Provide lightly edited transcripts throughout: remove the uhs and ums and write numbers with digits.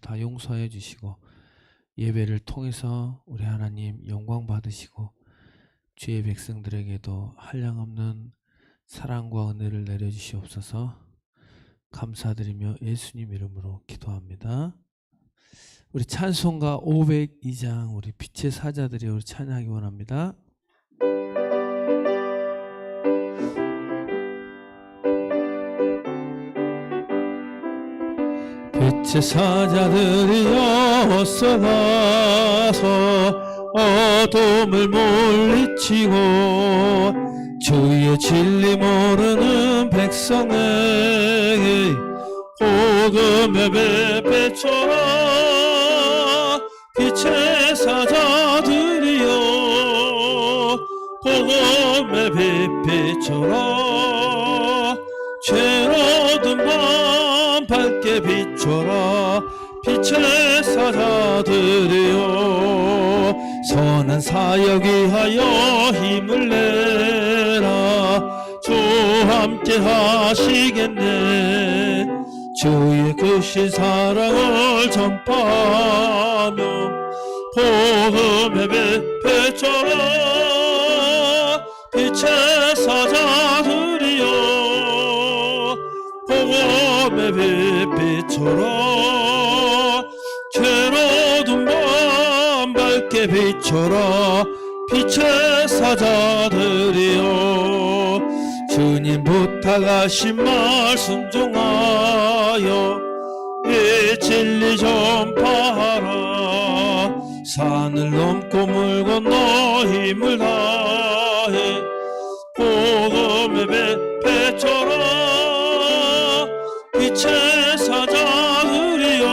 다 용서해 주시고 예배를 통해서 우리 하나님 영광 받으시고 주의 백성들에게도 한량없는 사랑과 은혜를 내려주시옵소서. 감사드리며 예수님 이름으로 기도합니다. 우리 찬송가 502장 우리 빛의 사자들이 우리 찬양하기 원합니다. 빛의 사자들이여 어서 가서 어둠을 물리치고 주의 진리 모르는 백성에게 복음의 배배쳐라. 빛의 사자들이여 복음의 빛비춰라. 죄로든 밤 밝게 비춰라. 빛의 사자들이여 선한 사역 위하여 힘을 내라. 주 함께 하시겠네. 주의 크신 사랑을 전파하며 복음의 배배쳐라. 빛의 사자들이여 복음의 빛비춰라. 죄로든 밤 밝게 비춰라. 빛의 사자들이여 주님 부탁하신 말 순종하여 이 진리 전파하라. 산을 넘고 물 건너 힘을 다해 복음의 배배쳐라. 빛의 사자들이여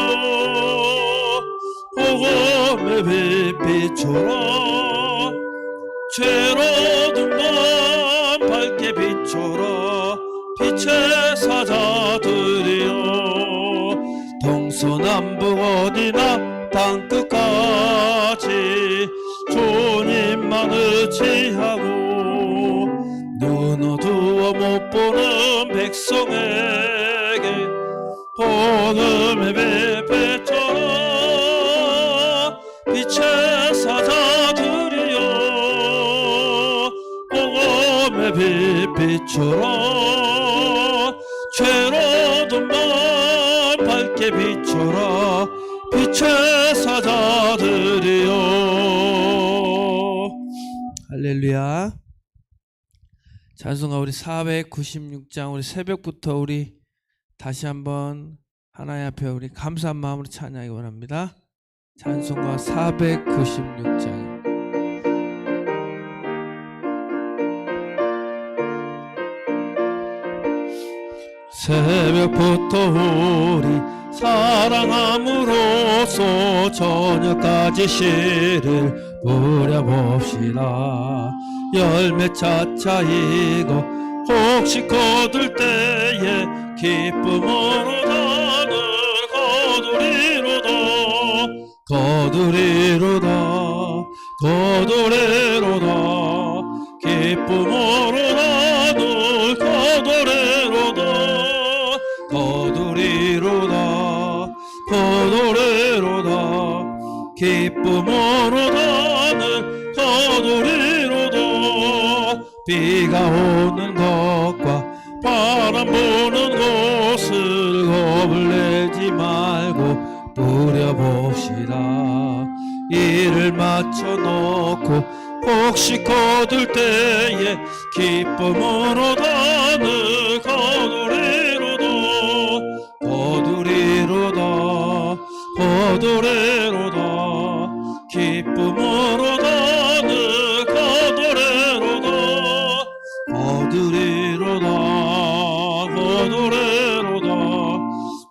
복음의 빛비춰라. 죄로든 밤 밝게 비춰라. 빛의 사자들이여 동서남북 어디나 땅끝까지 주님만 의지하고 눈 어두워 못 보는 백성에게 복음의 배배쳐라. 빛의 사자들이여 복음의 빛비춰라. 죄로든 밤 밝게 비춰라. 빛의 사자들이여. 할렐루야. 찬송가 우리 496장 우리 새벽부터 우리 다시 한번 하나님 앞에 우리 감사한 마음으로 찬양하기 원합니다. 찬송가 496장. 새벽부터 우리 사랑함으로써 저녁까지 씨를 뿌려봅시다. 열매 차차이고 혹시 거둘 때에 기쁨으로 나는 거두리로다. 기쁨으로 나는 거두리로다. 기쁨으로 나는 거두리로다. 비가 오는 것과 바람 부는 곳을 겁을 내지 말고 뿌려봅시다. 일을 마쳐놓고 혹시 거둘 때에 기쁨으로 나는 거두리로다. 기쁨으로 나는 거두리로다.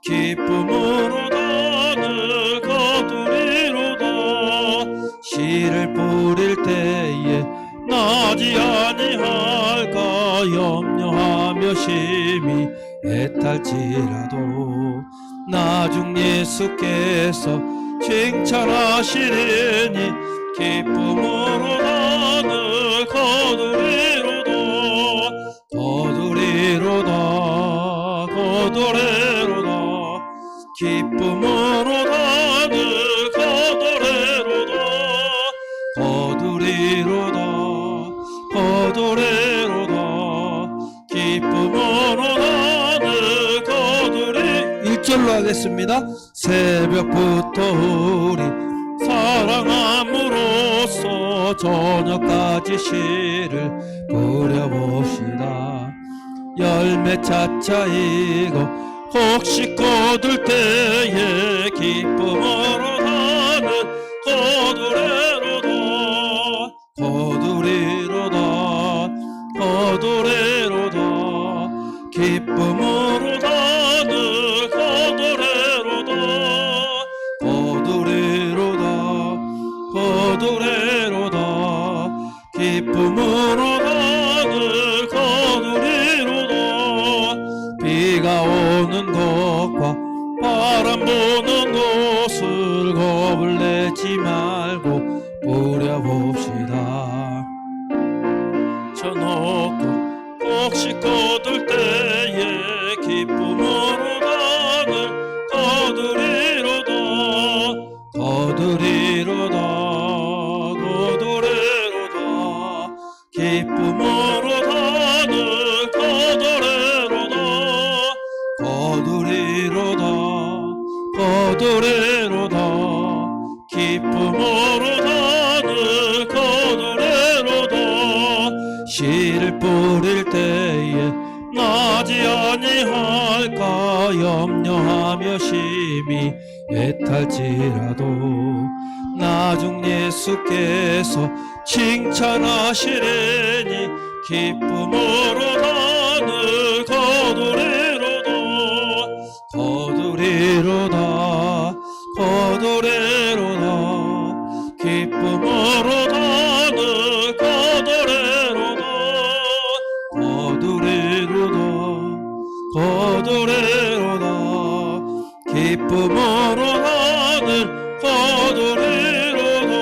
기쁨으로 나는 거두리로다. 씨를 뿌릴 때에 나지 아니할까 염려하며 심히 애탈지라도 나중 예수께서 칭찬하시리니 기쁨으로 나는 거두리로다. 기쁨으로 나가겠습니다. 새벽부터 우리 사랑함으로써 저녁까지 시를 뿌려봅시다. 열매 차차이고 혹시 거둘 때에 기쁨으로 나는 거두리로다 거두리로다 기쁨으로 나는 거두리로다 기쁨으로 나는 거두리로다. 비가 오는 곳과 바람 부는 곳을 겁을 내지 말고 뿌려봅시다. 쳐놓고 혹시 거둘 때에 기쁨으로 나는 거두리로다 기쁨으로 나는 거두리로다 기쁨으로 나는 거두리로다. 씨를 뿌릴 때에 나지 아니할까 염려하며 심히 애탈지라도 나중 예수께서 칭찬하시리니 기쁨으로 나는 거두리로다 기쁨으로 나는 거두리로다 기쁨으로 나는 거두리로다.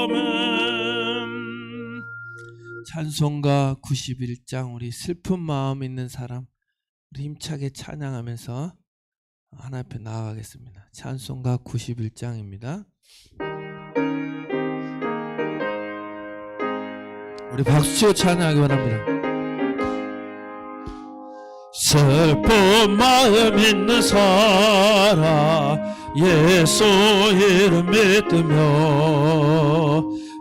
아멘. 찬송가 91장 우리 슬픈 마음 있는 사람 우리 힘차게 찬양하면서 하나님 앞에 나아가겠습니다. 찬송가 91장입니다. 우리 박수치고 찬양하기 바랍니다. 슬픈 마음 있는 사람 예수 이름 믿으며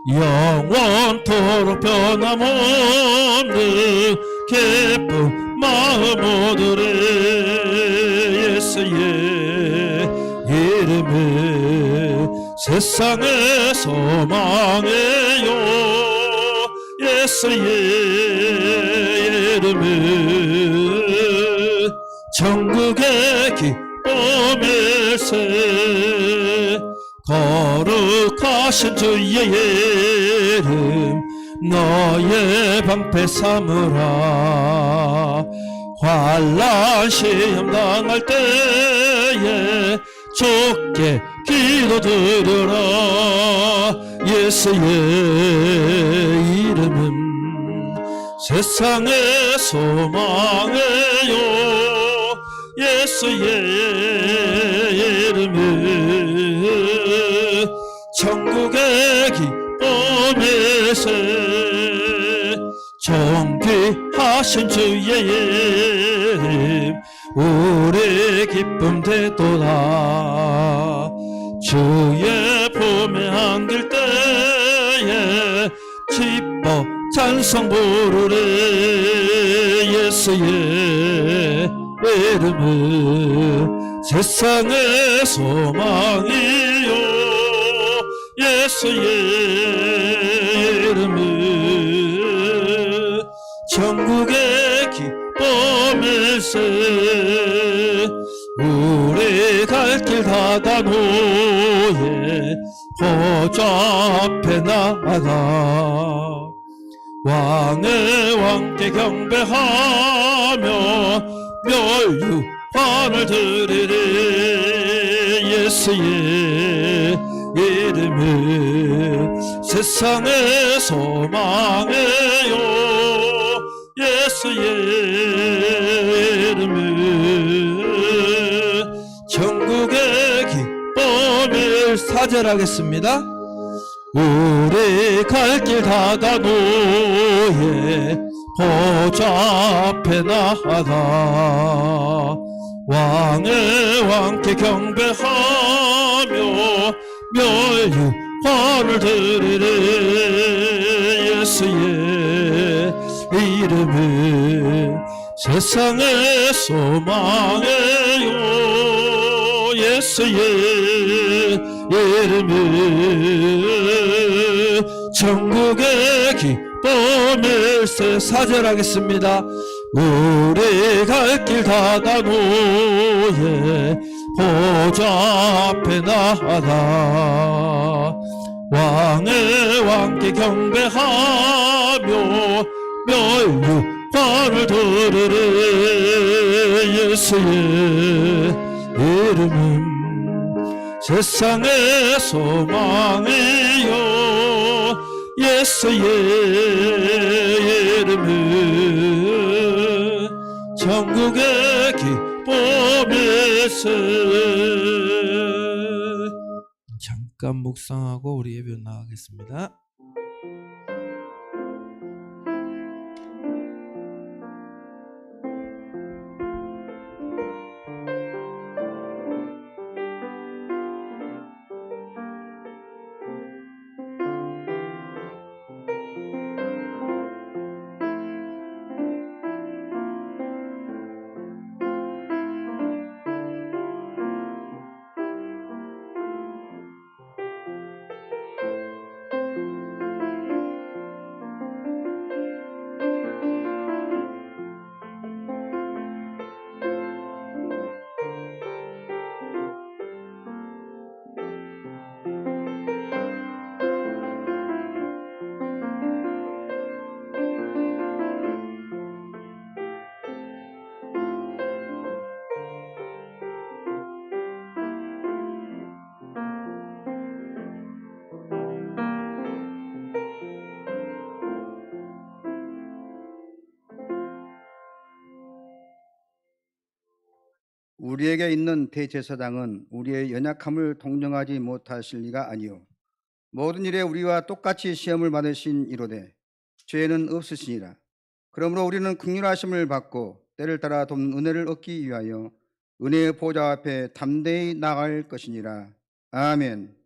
영원토록 변함없는 기쁜 마음 얻으리. 예수의 이름은 세상의 소망이요 예수의 이름은 천국의 기쁨일세. 거룩하신 주의 이름 너의 방패 삼으라. 환난 시험 당할 때에 주께 기도드려라. 예수의 이름은 세상의 소망이요 예수의 이름은 천국의 기쁨일세. 존귀하신 주의 이름 우리 기쁨 되도다. 주의 품에 안길 때에 기뻐 찬송 부르리. 예수의 이름은 세상의 소망이요 예수의 이름은 천국의 기쁨일세. 우리 갈 길 다가노에 보좌 앞에 나아가 왕의 왕께 경배하며 멸류관을 드리리. 예수의 이름은 세상의 소망이요 예수의 이름은 천국의 기쁨을 사절하겠습니다. 우리 갈 길 다가노에 보좌 앞에 나아가 왕의 왕께 경배하며 멸류관을 드리리. 예수의 이름은 세상의 소망이요. 예수의 이름은 천국의 기쁨일세. 4절 하겠습니다. 우리 갈 길 다다노예 보좌 앞에 나아가 왕의 왕께 경배하며 멸류관을 드리리. 예수의 이름은 세상의 소망이요. 예수의 이름은 천국의 기쁨일세. 잠깐 묵상하고 우리 예배 나가겠습니다. 우리에게 있는 대제사장은 우리의 연약함을 동정하지 못하실 리가 아니요 모든 일에 우리와 똑같이 시험을 받으신 이로되 죄는 없으시니라. 그러므로 우리는 긍휼하심을 받고 때를 따라 돕는 은혜를 얻기 위하여 은혜의 보좌 앞에 담대히 나갈 것이니라. 아멘.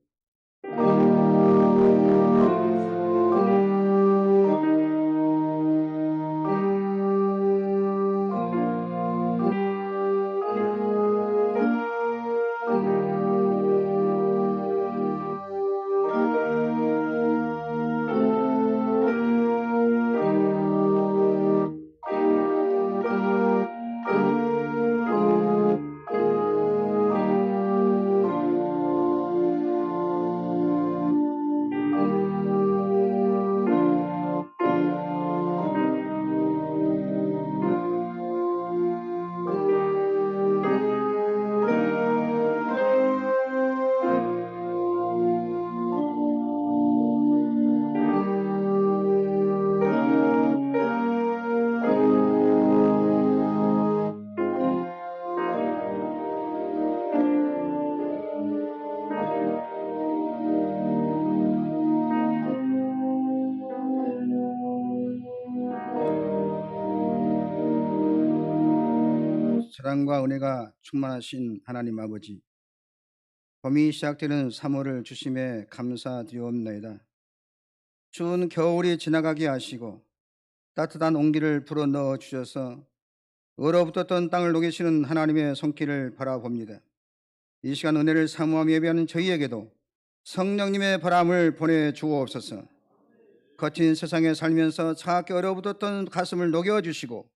사랑과 은혜가 충만하신 하나님 아버지, 봄이 시작되는 3월을 주심에 감사드리옵나이다. 추운 겨울이 지나가게 하시고 따뜻한 온기를 불어넣어 주셔서 얼어붙었던 땅을 녹이시는 하나님의 손길을 바라봅니다. 이 시간 은혜를 사모하며 예배하는 저희에게도 성령님의 바람을 보내주옵소서. 거친 세상에 살면서 차갑게 얼어붙었던 가슴을 녹여주시고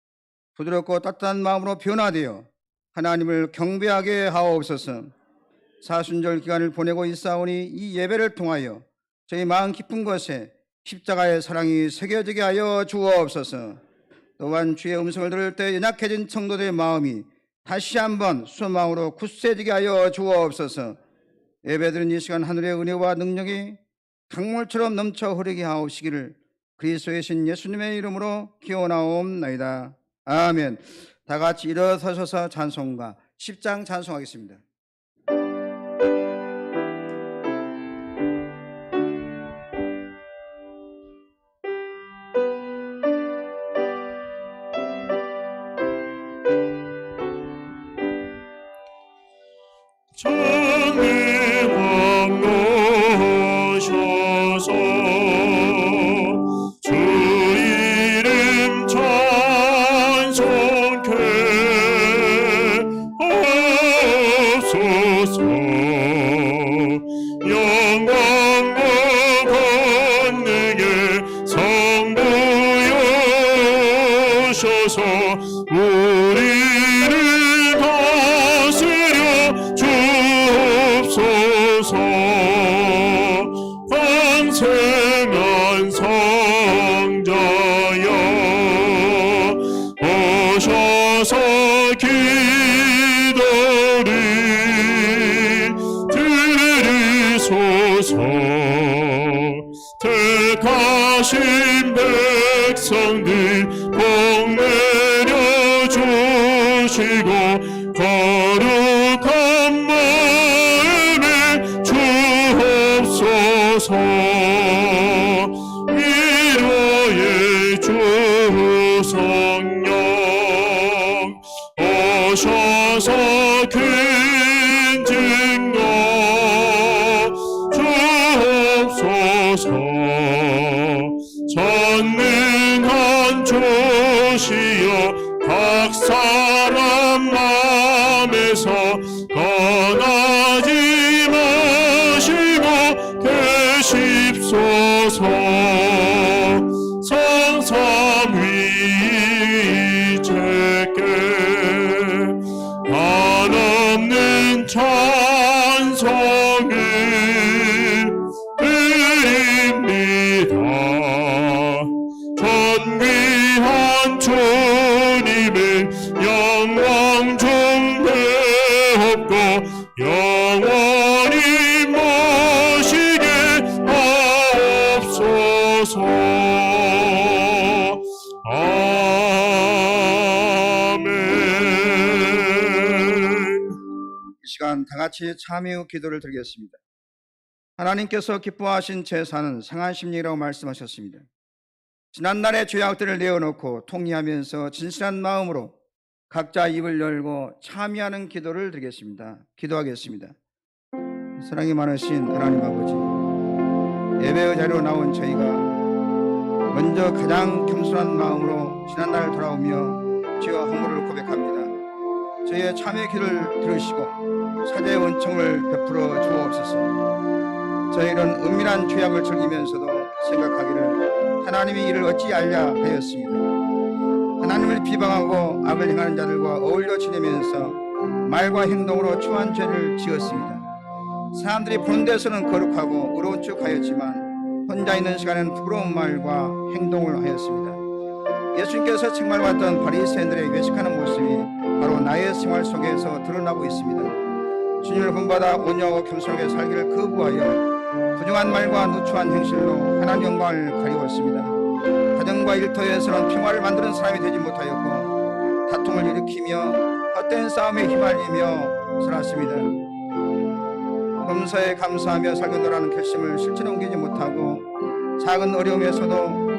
부드럽고 따뜻한 마음으로 변화되어 하나님을 경배하게 하옵소서. 사순절 기간을 보내고 있사오니 이 예배를 통하여 저희 마음 깊은 곳에 십자가의 사랑이 새겨지게 하여 주옵소서. 또한 주의 음성을 들을 때 연약해진 성도들의 마음이 다시 한번 소망으로 굳세지게 하여 주옵소서. 예배드린 이 시간 하늘의 은혜와 능력이 강물처럼 넘쳐 흐르게 하옵시기를 그리스도의 신 예수님의 이름으로 기원하옵나이다. 아멘. 다 같이 일어서셔서 찬송가 10장 찬송하겠습니다. 건너셔서 주 이름 찬송케 하옵소서. 영광과 권능의 성부여셔서 우리를 다스려 주옵소서. 광생한 성자여 오셔서 기도를 들으소서. 택하신 백성들 복 내려 주시고 거룩한 마음에 주옵소서. 위로의 주 성령 오셔서 큰 증거 주옵소서. 전능한 주시여 각 사람 마음에서 떠나지 마시고 계십소서. 성삼위일체께 한없는 찬송을 드립니다. 존귀한 주님을 영광 존대하옵고 영원히 모시게 하옵소서. 아멘. 이 시간 다 같이 참여 후 기도를 드리겠습니다. 하나님께서 기뻐하신 제사는 상한 심령이라고 말씀하셨습니다. 지난날의 죄악들을 내어놓고 통리하면서 진실한 마음으로 각자 입을 열고 참여하는 기도를 드리겠습니다. 기도하겠습니다. 사랑이 많으신 하나님 아버지, 예배의 자리로 나온 저희가 먼저 가장 겸손한 마음으로 지난날 돌아오며 죄와 허물을 고백합니다. 저희의 참회 기도를 들으시고 사죄의 은총을 베풀어 주옵소서. 저희는 은밀한 죄악을 즐기면서도 생각하기를 하나님이 이를 어찌 알랴 하였습니다. 하나님을 비방하고 악을 행하는 자들과 어울려 지내면서 말과 행동으로 추한 죄를 지었습니다. 사람들이 보는 데서는 거룩하고 의로운 척 하였지만 혼자 있는 시간에는 부끄러운 말과 행동을 하였습니다. 예수님께서 책망받던 바리새인들의 외식하는 모습이 바로 나의 생활 속에서 드러나고 있습니다. 주님을 본받아 온유하고 겸손하게 살기를 거부하여 부정한 말과 누추한 행실로 하나님 영광을 가리웠습니다. 가정과 일터에서는 평화를 만드는 사람이 되지 못하였고 다툼을 일으키며 헛된 싸움에 휘말리며 살았습니다. 범사에 감사하며 살겠노라는 결심을 실천에 옮기지 못하고 작은 어려움에서도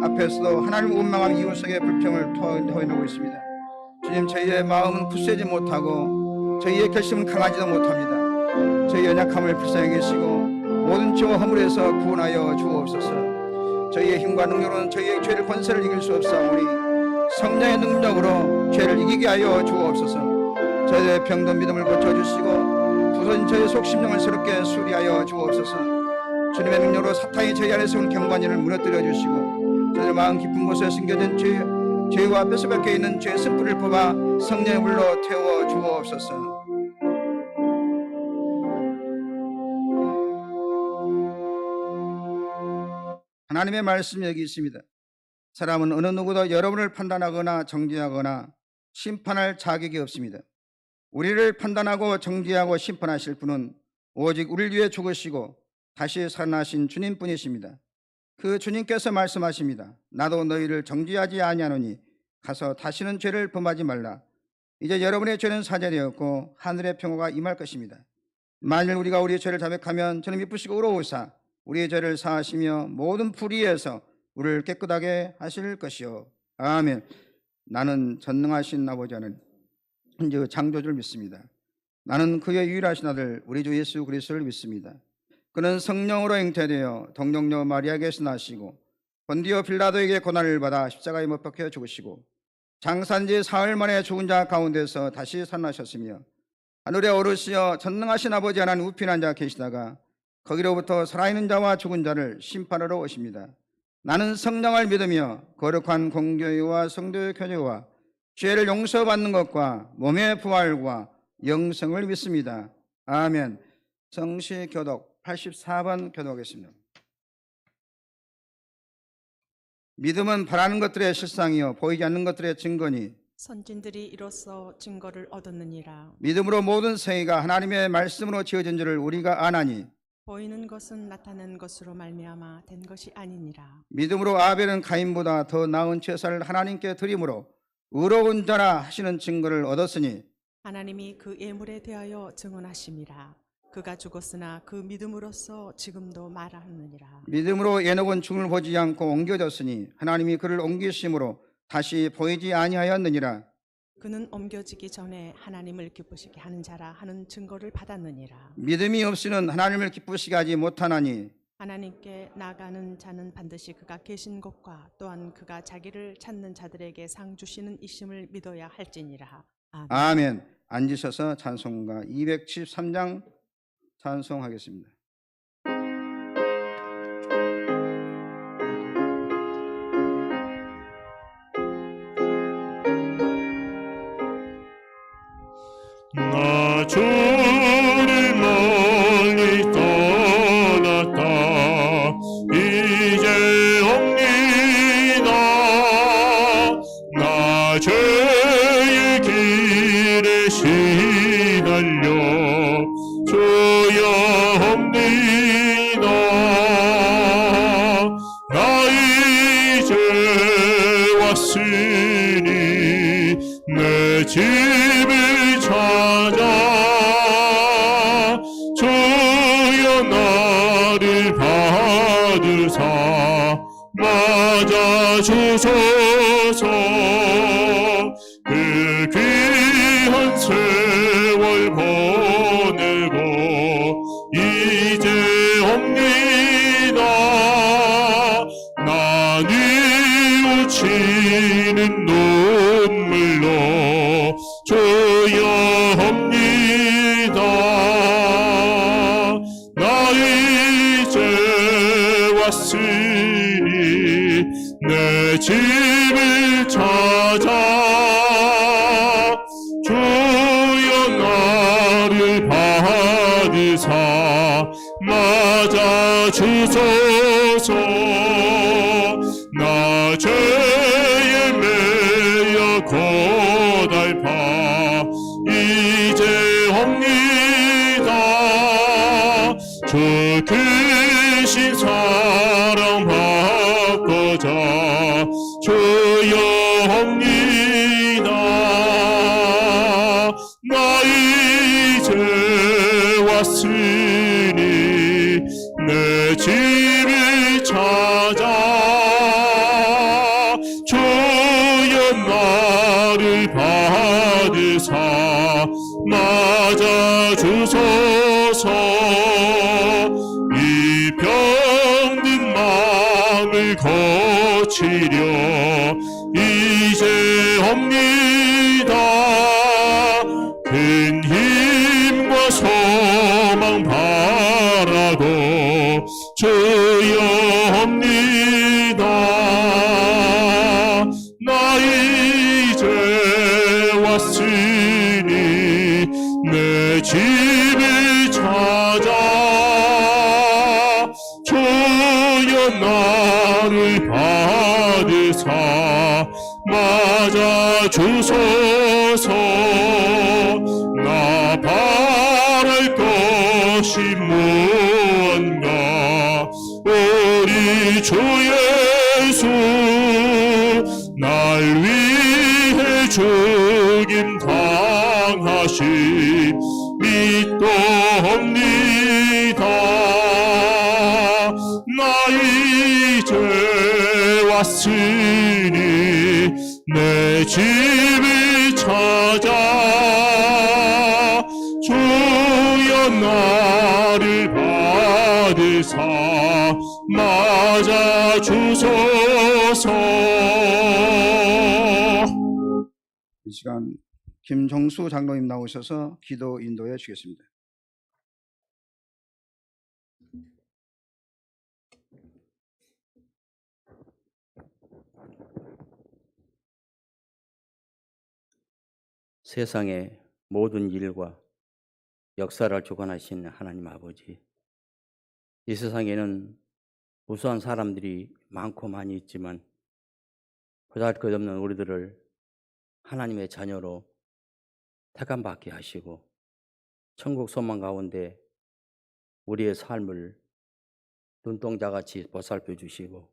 앞에서도 하나님을 원망하며 이웃에게 불평을 토해내고 있습니다. 주님, 저희의 마음은 굳세지 못하고 저희의 결심은 강하지도 못합니다. 저희 연약함을 불쌍히 계시고 모든 죄와 허물에서 구원하여 주옵소서. 저희의 힘과 능력으로는 저희의 죄를 권세를 이길 수 없사오니 성령의 능력으로 죄를 이기게 하여 주옵소서. 저희의 병든 믿음을 고쳐주시고 부서진 저희의 속심령을 새롭게 수리하여 주옵소서. 주님의 능력으로 사탄이 저희 안에 세운 경관인을 무너뜨려 주시고 저희의 마음 깊은 곳에 숨겨진 죄와 뼛속에 있는 죄의 쓴뿌리를 뽑아 성령의 물로 태워 주옵소서. 하나님의 말씀이 여기 있습니다. 사람은 어느 누구도 여러분을 판단하거나 정죄하거나 심판할 자격이 없습니다. 우리를 판단하고 정죄하고 심판하실 분은 오직 우리를 위해 죽으시고 다시 살아나신 주님뿐이십니다. 그 주님께서 말씀하십니다. 나도 너희를 정죄하지 아니하노니 가서 다시는 죄를 범하지 말라. 이제 여러분의 죄는 사죄되었고 하늘의 평화가 임할 것입니다. 만일 우리가 우리의 죄를 자백하면 저는 미쁘시고 의로우사 우리의 죄를 사하시며 모든 불의에서 우리를 깨끗하게 하실 것이요. 아멘. 나는 전능하신 아버지 하나님, 현재 창조주를 믿습니다. 나는 그의 유일하신 아들 우리 주 예수 그리스도를 믿습니다. 그는 성령으로 잉태되어 동정녀 마리아에게서 나시고 본디오 빌라도에게 고난을 받아 십자가에 못 박혀 죽으시고 장사한 지 사흘 만에 죽은 자 가운데서 다시 살아나셨으며 하늘에 오르시어 전능하신 아버지 하나님 우편에 앉아 계시다가 거기로부터 살아있는 자와 죽은 자를 심판하러 오십니다. 나는 성령을 믿으며 거룩한 공교회와 성도의 교제와 죄를 용서받는 것과 몸의 부활과 영생을 믿습니다. 아멘. 성시 교독 84번 교독하겠습니다. 믿음은 바라는 것들의 실상이요 보이지 않는 것들의 증거니 선진들이 이로써 증거를 얻었느니라. 믿음으로 모든 세계가 하나님의 말씀으로 지어진 줄을 우리가 아나니 보이는 것은 나타난 것으로 말미암아 된 것이 아니니라. 믿음으로 아벨은 가인보다 더 나은 제사를 하나님께 드림으로 의로운 자라 하시는 증거를 얻었으니 하나님이 그 예물에 대하여 증언하심이라. 그가 죽었으나 그 믿음으로써 지금도 말하느니라. 믿음으로 에녹은 죽음을 보지 않고 옮겨졌으니 하나님이 그를 옮기심으로 다시 보이지 아니하였느니라. 그는 옮겨지기 전에 하나님을 기쁘시게 하는 자라 하는 증거를 받았느니라. 믿음이 없이는 하나님을 기쁘시게 하지 못하나니 하나님께 나가는 자는 반드시 그가 계신 곳과 또한 그가 자기를 찾는 자들에게 상 주시는 이심을 믿어야 할지니라. 아멘. 아멘. 앉으셔서 찬송가 273장 찬송하겠습니다. 나 주를 멀리 떠났다 이제 옵니다. 나 죄의 길에 시달려 주여 옵니다. 나 이제 왔으니 내 집을 찾아 주여 나를 받으사 맞아 주소서. 그 귀한 세월 보내고 이제 옵니다. 나 뉘우치는 눈물로 주여 옵니다. 나 이제 왔으니 내 집을 찾아 주여 나를 받으사 맞아 주소서. 나 죄에 매여 고달파 이제 옵니다. 주 크신 사랑 받고자 주여 옵니다. 나 이제 왔으니 내 집을 찾아 주여 나를 받으사 맞아 주소서. 이 병든 마음을 고치려 이제 옵니다. 큰 힘과 소망 바라고 주여 옵니다. 나 이제 왔으니 내 집을 찾아 주여 나를 받으사 맞아 주소서. 나 바랄 것이 무언가 우리 주 예수 날 위해 죽임 당하심 믿고 옵니다. 나 이제 왔으니 내 집을 찾아 주여 나를 받으사 맞아 주소서. 이 시간 김정수 장로님 나오셔서 기도 인도해 주겠습니다. 세상의 모든 일과 역사를 주관하신 하나님 아버지, 이 세상에는 무수한 사람들이 많고 많이 있지만 보잘것없는 우리들을 하나님의 자녀로 택함받게 하시고 천국 소망 가운데 우리의 삶을 눈동자같이 보살펴 주시고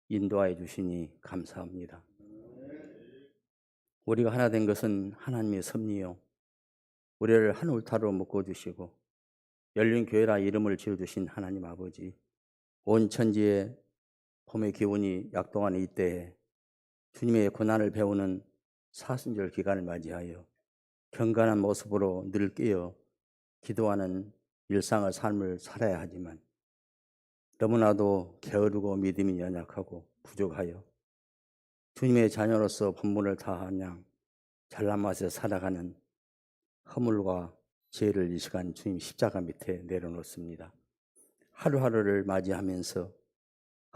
인도하여 주시니 감사합니다. 우리가 하나 된 것은 하나님의 섭리요, 우리를 한 울타리로 묶어주시고 열린 교회라 이름을 지어주신 하나님 아버지, 온 천지에 봄의 기운이 약동하는 이때에 주님의 고난을 배우는 사순절 기간을 맞이하여 경건한 모습으로 늘 깨어 기도하는 일상의 삶을 살아야 하지만 너무나도 게으르고 믿음이 연약하고 부족하여 주님의 자녀로서 본분을 다한 양 잘난 맛에 살아가는 허물과 죄를 이 시간 주님 십자가 밑에 내려놓습니다. 하루하루를 맞이하면서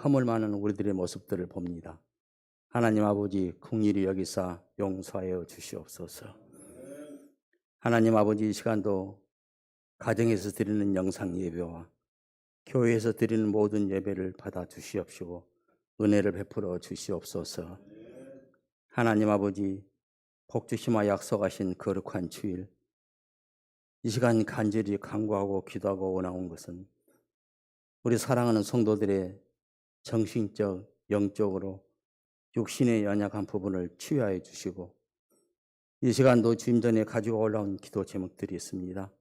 허물 많은 우리들의 모습들을 봅니다. 하나님 아버지 긍휼히 여기사 용서하여 주시옵소서. 하나님 아버지, 이 시간도 가정에서 드리는 영상 예배와 교회에서 드리는 모든 예배를 받아 주시옵시고 은혜를 베풀어 주시옵소서. 하나님 아버지, 복 주심과 약속하신 거룩한 주일, 이 시간 간절히 간구하고 기도하고 원하는 것은 우리 사랑하는 성도들의 정신적, 영적으로 육신의 연약한 부분을 치유하여 주시고, 이 시간도 주님 전에 가지고 올라온 기도 제목들이 있습니다.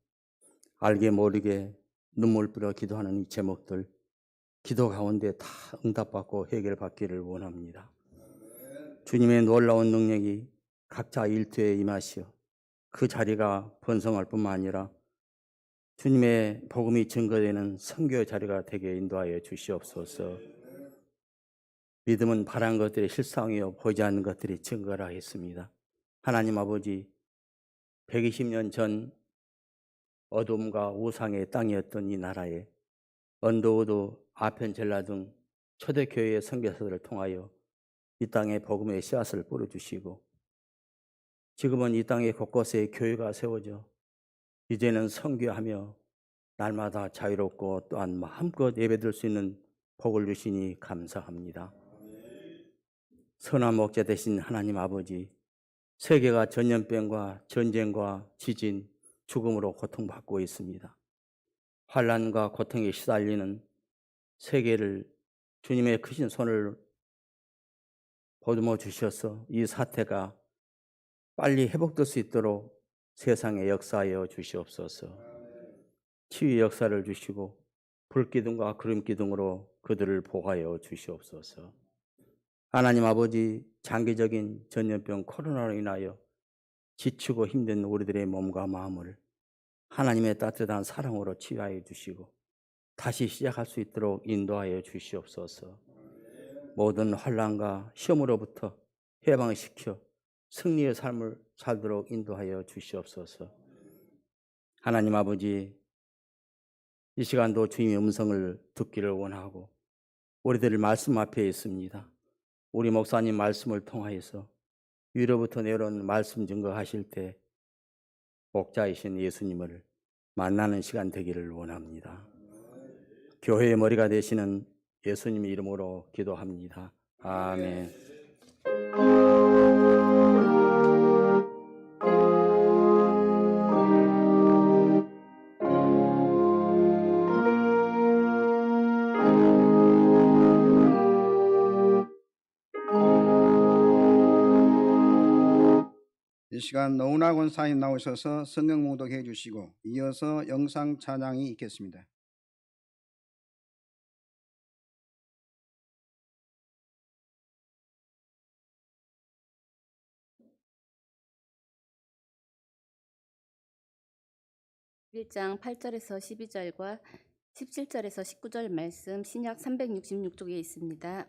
알게 모르게 눈물 뿌려 기도하는 이 제목들, 기도 가운데 다 응답받고 해결받기를 원합니다. 주님의 놀라운 능력이 각자 일터에 임하시어 그 자리가 번성할 뿐만 아니라 주님의 복음이 증거되는 선교 자리가 되게 인도하여 주시옵소서. 믿음은 바란 것들의 실상이요 보이지 않는 것들이 증거라 했습니다. 하나님 아버지, 120년 전 어둠과 우상의 땅이었던 이 나라에 언더우드, 아펜젤라 등 초대교회의 선교사들을 통하여 이 땅에 복음의 씨앗을 뿌려주시고 지금은 이 땅의 곳곳에 교회가 세워져 이제는 선교하며 날마다 자유롭고 또한 마음껏 예배드릴 수 있는 복을 주시니 감사합니다. 선한 목자 되신 하나님 아버지, 세계가 전염병과 전쟁과 지진, 죽음으로 고통받고 있습니다. 환난과 고통에 시달리는 세계를 주님의 크신 손을 보듬어 주셔서 이 사태가 빨리 회복될 수 있도록 세상에 역사하여 주시옵소서. 치유 역사를 주시고 불기둥과 구름기둥으로 그들을 보호하여 주시옵소서. 하나님 아버지, 장기적인 전염병 코로나로 인하여 지치고 힘든 우리들의 몸과 마음을 하나님의 따뜻한 사랑으로 치유하여 주시고 다시 시작할 수 있도록 인도하여 주시옵소서. 모든 환난과 시험으로부터 해방시켜 승리의 삶을 살도록 인도하여 주시옵소서. 하나님 아버지, 이 시간도 주님의 음성을 듣기를 원하고 우리들을 말씀 앞에 있습니다. 우리 목사님 말씀을 통하여서 위로부터 내려온 말씀 증거하실 때 목자이신 예수님을 만나는 시간 되기를 원합니다. 교회의 머리가 되시는 예수님의 이름으로 기도합니다. 아멘. 이 시간 노은하 권사님 나오셔서 성경 묵독해 주시고 이어서 영상 찬양이 있겠습니다. 1장 8절에서 12절과 17절에서 19절 말씀 신약 366쪽에 있습니다.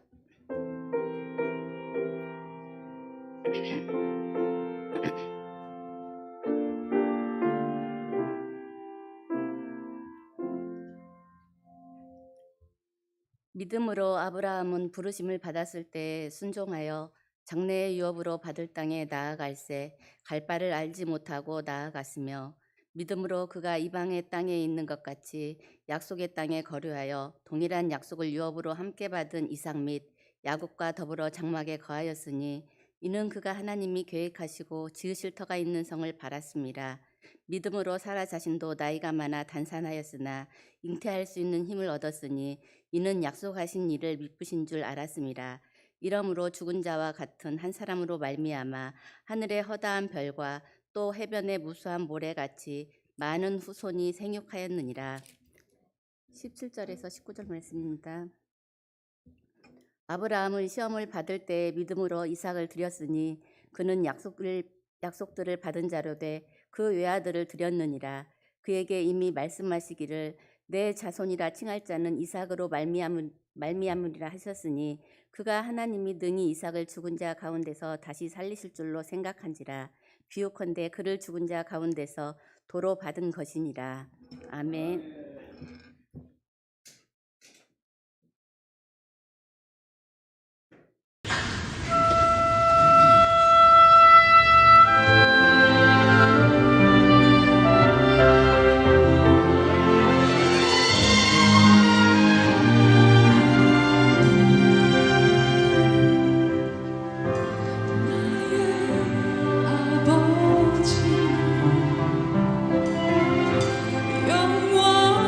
믿음으로 아브라함은 부르심을 받았을 때 순종하여 장래의 유업으로 받을 땅에 나아갈새 갈 바를 알지 못하고 나아갔으며 믿음으로 그가 이방의 땅에 있는 것 같이 약속의 땅에 거류하여 동일한 약속을 유업으로 함께 받은 이삭 및 야곱과 더불어 장막에 거하였으니 이는 그가 하나님이 계획하시고 지으실 터가 있는 성을 바랐습니다. 믿음으로 사라 자신도 나이가 많아 단산하였으나 잉태할 수 있는 힘을 얻었으니 이는 약속하신 이를 미쁘신 줄 알았습니다. 이러므로 죽은 자와 같은 한 사람으로 말미암아 하늘의 허다한 별과 또 해변의 무수한 모래같이 많은 후손이 생육하였느니라. 17절에서 19절 말씀입니다. 아브라함은 시험을 받을 때 믿음으로 이삭을 드렸으니 그는 약속들을 받은 자로 돼 그 외아들을 드렸느니라. 그에게 이미 말씀하시기를 내 자손이라 칭할 자는 이삭으로 말미암으리라 하셨으니 그가 하나님이 능히 이삭을 죽은 자 가운데서 다시 살리실 줄로 생각한지라. 비유컨대 그를 죽은 자 가운데서 도로 받은 것이니라. 아멘. 영원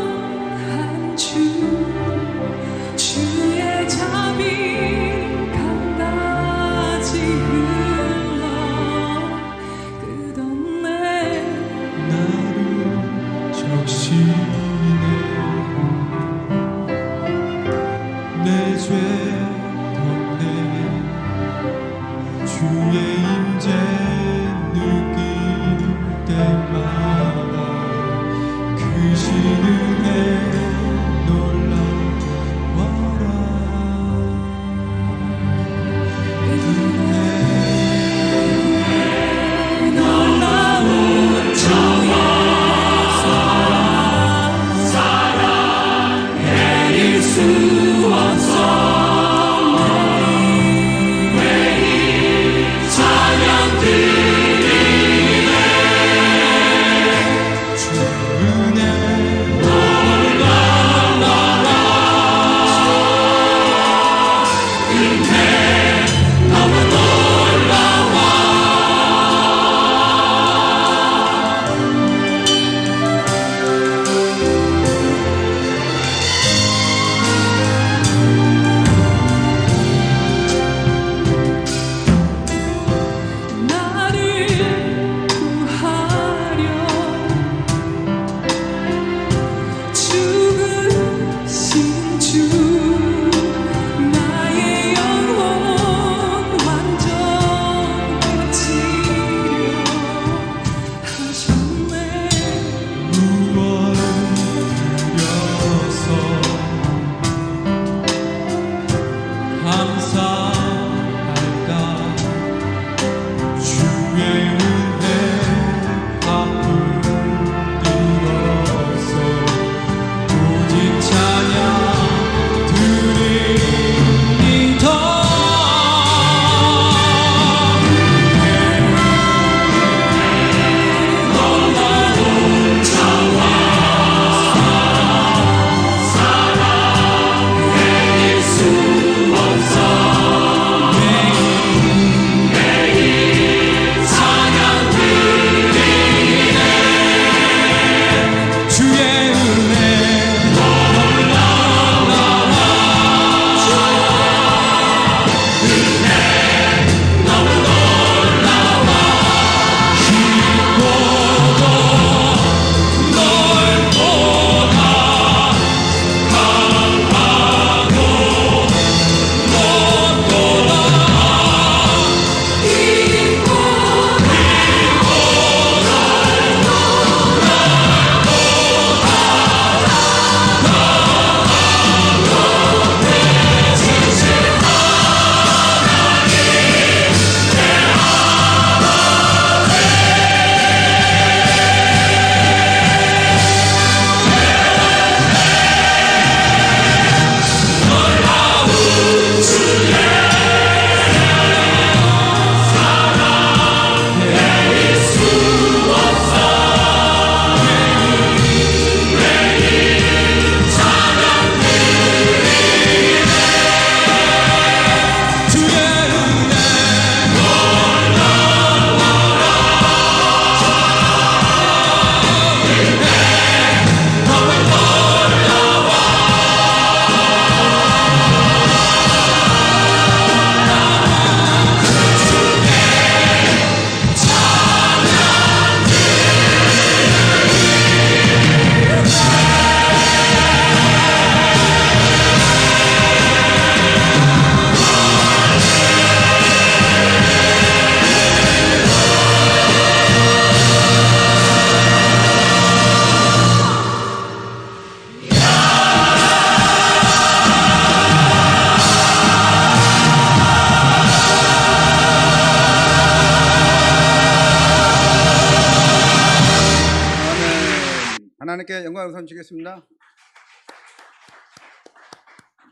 하나님께 영광을 우선 주겠습니다.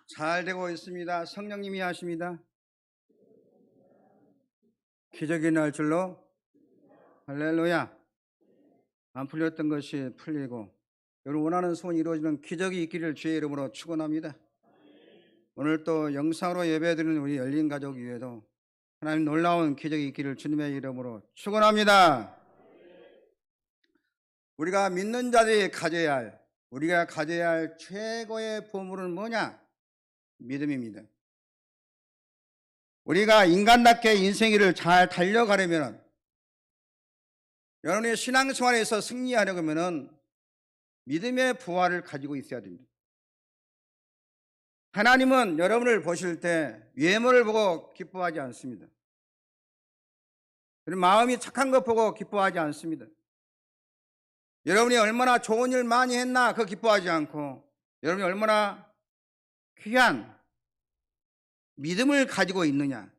잘 되고 있습니다. 성령님이 하십니다. 기적이 날 줄로 할렐루야. 안 풀렸던 것이 풀리고 여러분 원하는 소원이 이루어지는 기적이 있기를 주의 이름으로 축원합니다. 오늘 또 영상으로 예배드리는 우리 열린 가족 위에도 하나님 놀라운 기적이 있기를 주님의 이름으로 축원합니다. 우리가 믿는 자들이 우리가 가져야 할 최고의 보물은 뭐냐? 믿음입니다. 우리가 인간답게 인생길을 잘 달려가려면 여러분의 신앙생활에서 승리하려면 믿음의 부활을 가지고 있어야 됩니다. 하나님은 여러분을 보실 때 외모를 보고 기뻐하지 않습니다. 그리고 마음이 착한 것 보고 기뻐하지 않습니다. 여러분이 얼마나 좋은 일 많이 했나 그거 기뻐하지 않고 여러분이 얼마나 귀한 믿음을 가지고 있느냐,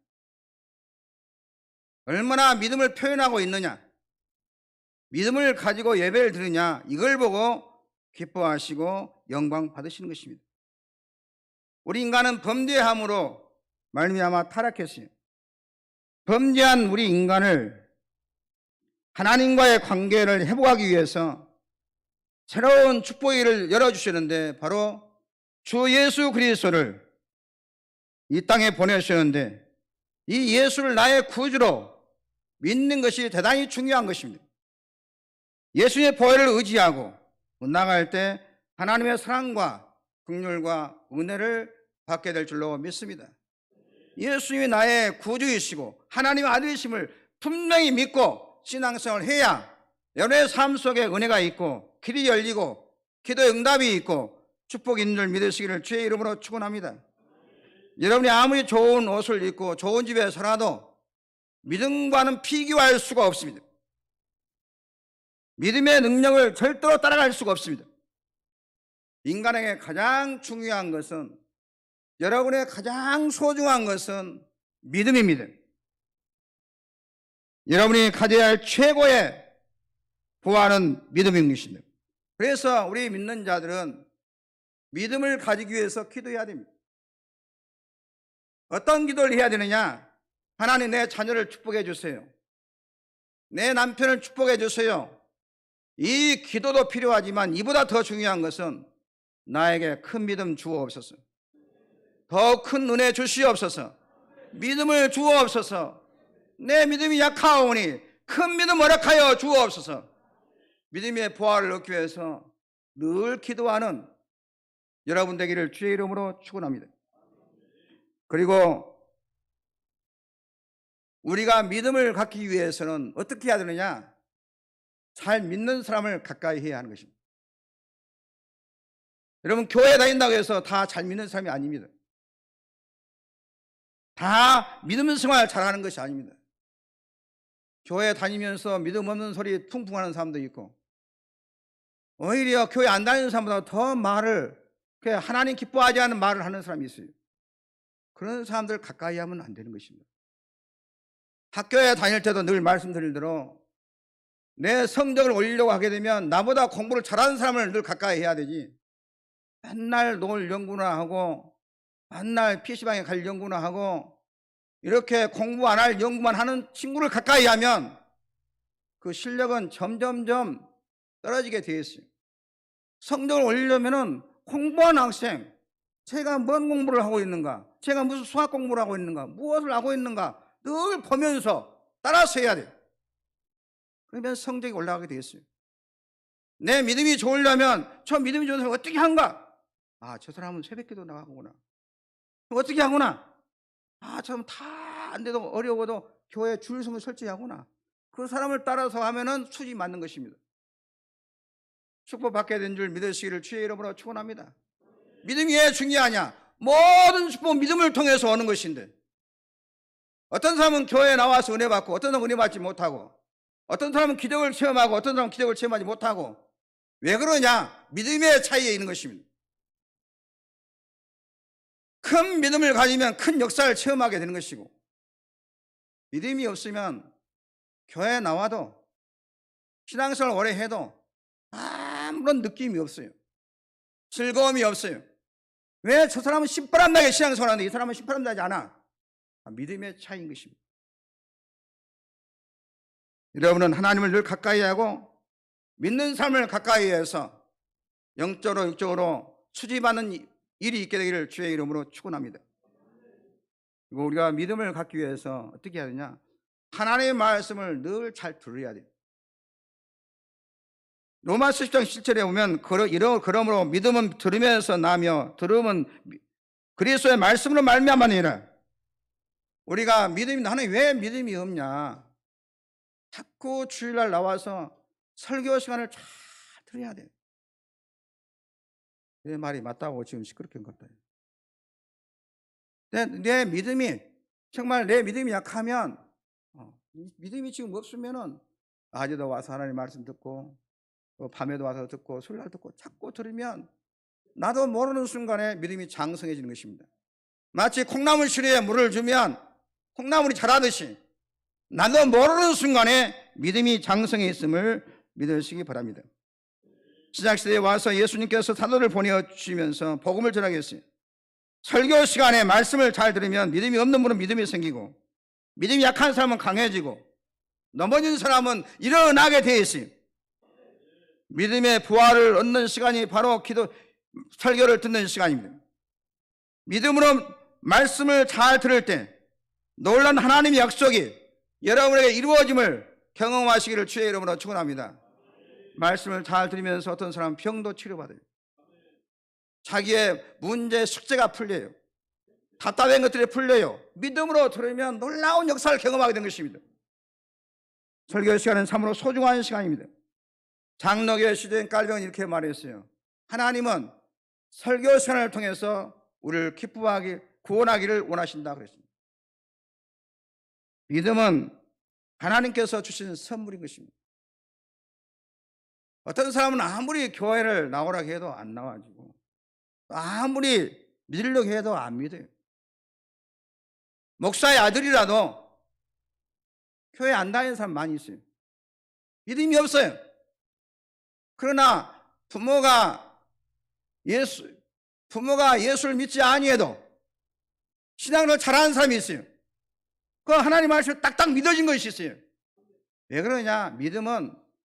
얼마나 믿음을 표현하고 있느냐, 믿음을 가지고 예배를 드리냐, 이걸 보고 기뻐하시고 영광 받으시는 것입니다. 우리 인간은 범죄함으로 말미암아 타락했어요. 범죄한 우리 인간을 하나님과의 관계를 회복하기 위해서 새로운 축복의 길을 열어주시는데 바로 주 예수 그리스도를 이 땅에 보내주셨는데 이 예수를 나의 구주로 믿는 것이 대단히 중요한 것입니다. 예수의 보혈을 의지하고 나아갈 때 하나님의 사랑과 긍휼과 은혜를 받게 될 줄로 믿습니다. 예수님이 나의 구주이시고 하나님의 아들이심을 분명히 믿고 신앙생활을 해야 여러분의 삶 속에 은혜가 있고 길이 열리고 기도의 응답이 있고 축복이 있는 줄 믿으시기를 주의 이름으로 축원합니다. 여러분이 아무리 좋은 옷을 입고 좋은 집에 살아도 믿음과는 비교할 수가 없습니다. 믿음의 능력을 절대로 따라갈 수가 없습니다. 인간에게 가장 중요한 것은, 여러분의 가장 소중한 것은 믿음입니다. 여러분이 가져야 할 최고의 보화는 믿음인 것입니다. 그래서 우리 믿는 자들은 믿음을 가지기 위해서 기도해야 됩니다. 어떤 기도를 해야 되느냐? 하나님, 내 자녀를 축복해 주세요. 내 남편을 축복해 주세요. 이 기도도 필요하지만 이보다 더 중요한 것은 나에게 큰 믿음 주옵소서. 더 큰 은혜 주시옵소서. 믿음을 주옵소서. 내 믿음이 약하오니 큰 믿음 허락하여 주옵소서. 믿음의 보화를 얻기 위해서 늘 기도하는 여러분 되기를 주의 이름으로 축원합니다. 그리고 우리가 믿음을 갖기 위해서는 어떻게 해야 되느냐? 잘 믿는 사람을 가까이 해야 하는 것입니다. 여러분, 교회 다닌다고 해서 다 잘 믿는 사람이 아닙니다. 다 믿음 생활 잘하는 것이 아닙니다. 교회 다니면서 믿음 없는 소리 퉁퉁하는 사람도 있고, 오히려 교회 안 다니는 사람보다 더 말을, 하나님 기뻐하지 않는 말을 하는 사람이 있어요. 그런 사람들 가까이 하면 안 되는 것입니다. 학교에 다닐 때도 늘 말씀드린 대로 내 성적을 올리려고 하게 되면 나보다 공부를 잘하는 사람을 늘 가까이 해야 되지, 맨날 놀 연구나 하고 맨날 PC방에 갈 연구나 하고 이렇게 공부 안 할 연구만 하는 친구를 가까이 하면 그 실력은 점점점 떨어지게 되어 있어요. 성적을 올리려면 공부한 학생, 제가 뭔 공부를 하고 있는가, 제가 무슨 수학 공부를 하고 있는가, 무엇을 하고 있는가 늘 보면서 따라서 해야 돼요. 그러면 성적이 올라가게 되겠어요. 내 믿음이 좋으려면 저 믿음이 좋은 사람 어떻게 한가? 아, 저 사람은 새벽기도 나가구나. 어떻게 하구나? 아, 저 사람 다 안 돼도 어려워도 교회 줄성을 설치해 하구나. 그 사람을 따라서 하면은 수지 맞는 것입니다. 축복받게 된 줄 믿으시기를 주의 이름으로 축원합니다. 믿음이 왜 중요하냐? 모든 축복은 믿음을 통해서 오는 것인데, 어떤 사람은 교회에 나와서 은혜 받고 어떤 사람은 은혜 받지 못하고, 어떤 사람은 기적을 체험하고 어떤 사람은 기적을 체험하지 못하고, 왜 그러냐? 믿음의 차이에 있는 것입니다. 큰 믿음을 가지면 큰 역사를 체험하게 되는 것이고, 믿음이 없으면 교회에 나와도 신앙생활을 오래 해도 아무런 느낌이 없어요. 즐거움이 없어요. 왜? 저 사람은 신바람나게 신앙생활하는데 이 사람은 신바람나지 않아. 믿음의 차이인 것입니다. 여러분은 하나님을 늘 가까이 하고 믿는 삶을 가까이 해서 영적으로 육적으로 수지받는 일이 있게 되기를 주의 이름으로 축원합니다. 그리고 우리가 믿음을 갖기 위해서 어떻게 해야 되냐? 하나님의 말씀을 늘 잘 들어야 돼요. 로마서 10장 7절에 보면 그러므로 믿음은 들으면서 나며 들음은 그리스도의 말씀으로 말미암아니라. 우리가 믿음이 하나님 왜 믿음이 없냐? 자꾸 주일날 나와서 설교 시간을 잘 들어야 돼요. 내 말이 맞다고 지금 시끄럽게 한 것 같아요. 내 믿음이 정말 내 믿음이 약하면 믿음이 지금 없으면은 낮에도 와서 하나님 말씀 듣고 또 밤에도 와서 듣고 설날 듣고 자꾸 들으면 나도 모르는 순간에 믿음이 장성해지는 것입니다. 마치 콩나물 시루에 물을 주면 콩나물이 자라듯이 나도 모르는 순간에 믿음이 장성해 있음을 믿으시기 바랍니다. 시작시대에 와서 예수님께서 사도를 보내주시면서 복음을 전하게 했어요. 설교 시간에 말씀을 잘 들으면 믿음이 없는 분은 믿음이 생기고 믿음이 약한 사람은 강해지고 넘어진 사람은 일어나게 되어 있어요. 믿음의 부활을 얻는 시간이 바로 설교를 듣는 시간입니다. 믿음으로 말씀을 잘 들을 때 놀란 하나님의 약속이 여러분에게 이루어짐을 경험하시기를 주의 이름으로 축원합니다. 말씀을 잘 들으면서 어떤 사람은 병도 치료받아요. 자기의 문제 숙제가 풀려요. 답답한 것들이 풀려요. 믿음으로 들으면 놀라운 역사를 경험하게 된 것입니다. 설교 시간은 참으로 소중한 시간입니다. 장로교회 시대인 깔병은 이렇게 말했어요. 하나님은 설교 시간을 통해서 우리를 구원하기를 원하신다 그랬습니다. 믿음은 하나님께서 주신 선물인 것입니다. 어떤 사람은 아무리 교회를 나오라고 해도 안 나와지고 아무리 믿으려고 해도 안 믿어요. 목사의 아들이라도 교회 안 다니는 사람 많이 있어요. 믿음이 없어요. 그러나 부모가 예수를 믿지 아니해도 신앙을 잘하는 사람이 있어요. 그 하나님 말씀을 딱딱 믿어진 것이 있어요. 왜 그러냐? 믿음은